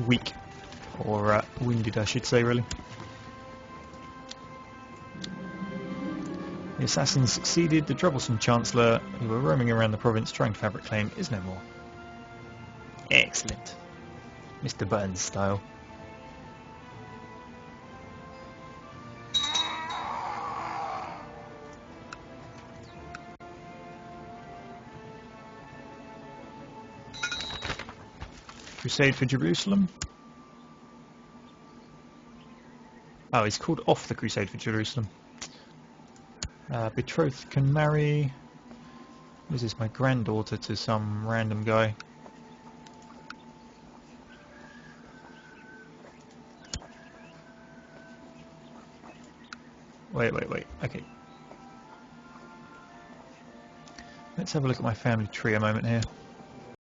[SPEAKER 1] Weak. Or wounded, I should say, really. The assassins succeeded. The troublesome chancellor, who were roaming around the province trying to fabric claim, is no more. Excellent. Mr. Burns style. Crusade for Jerusalem. Oh, he's called off the Crusade for Jerusalem. Betrothed can marry... This is my granddaughter to some random guy. Wait. Okay. Let's have a look at my family tree a moment here.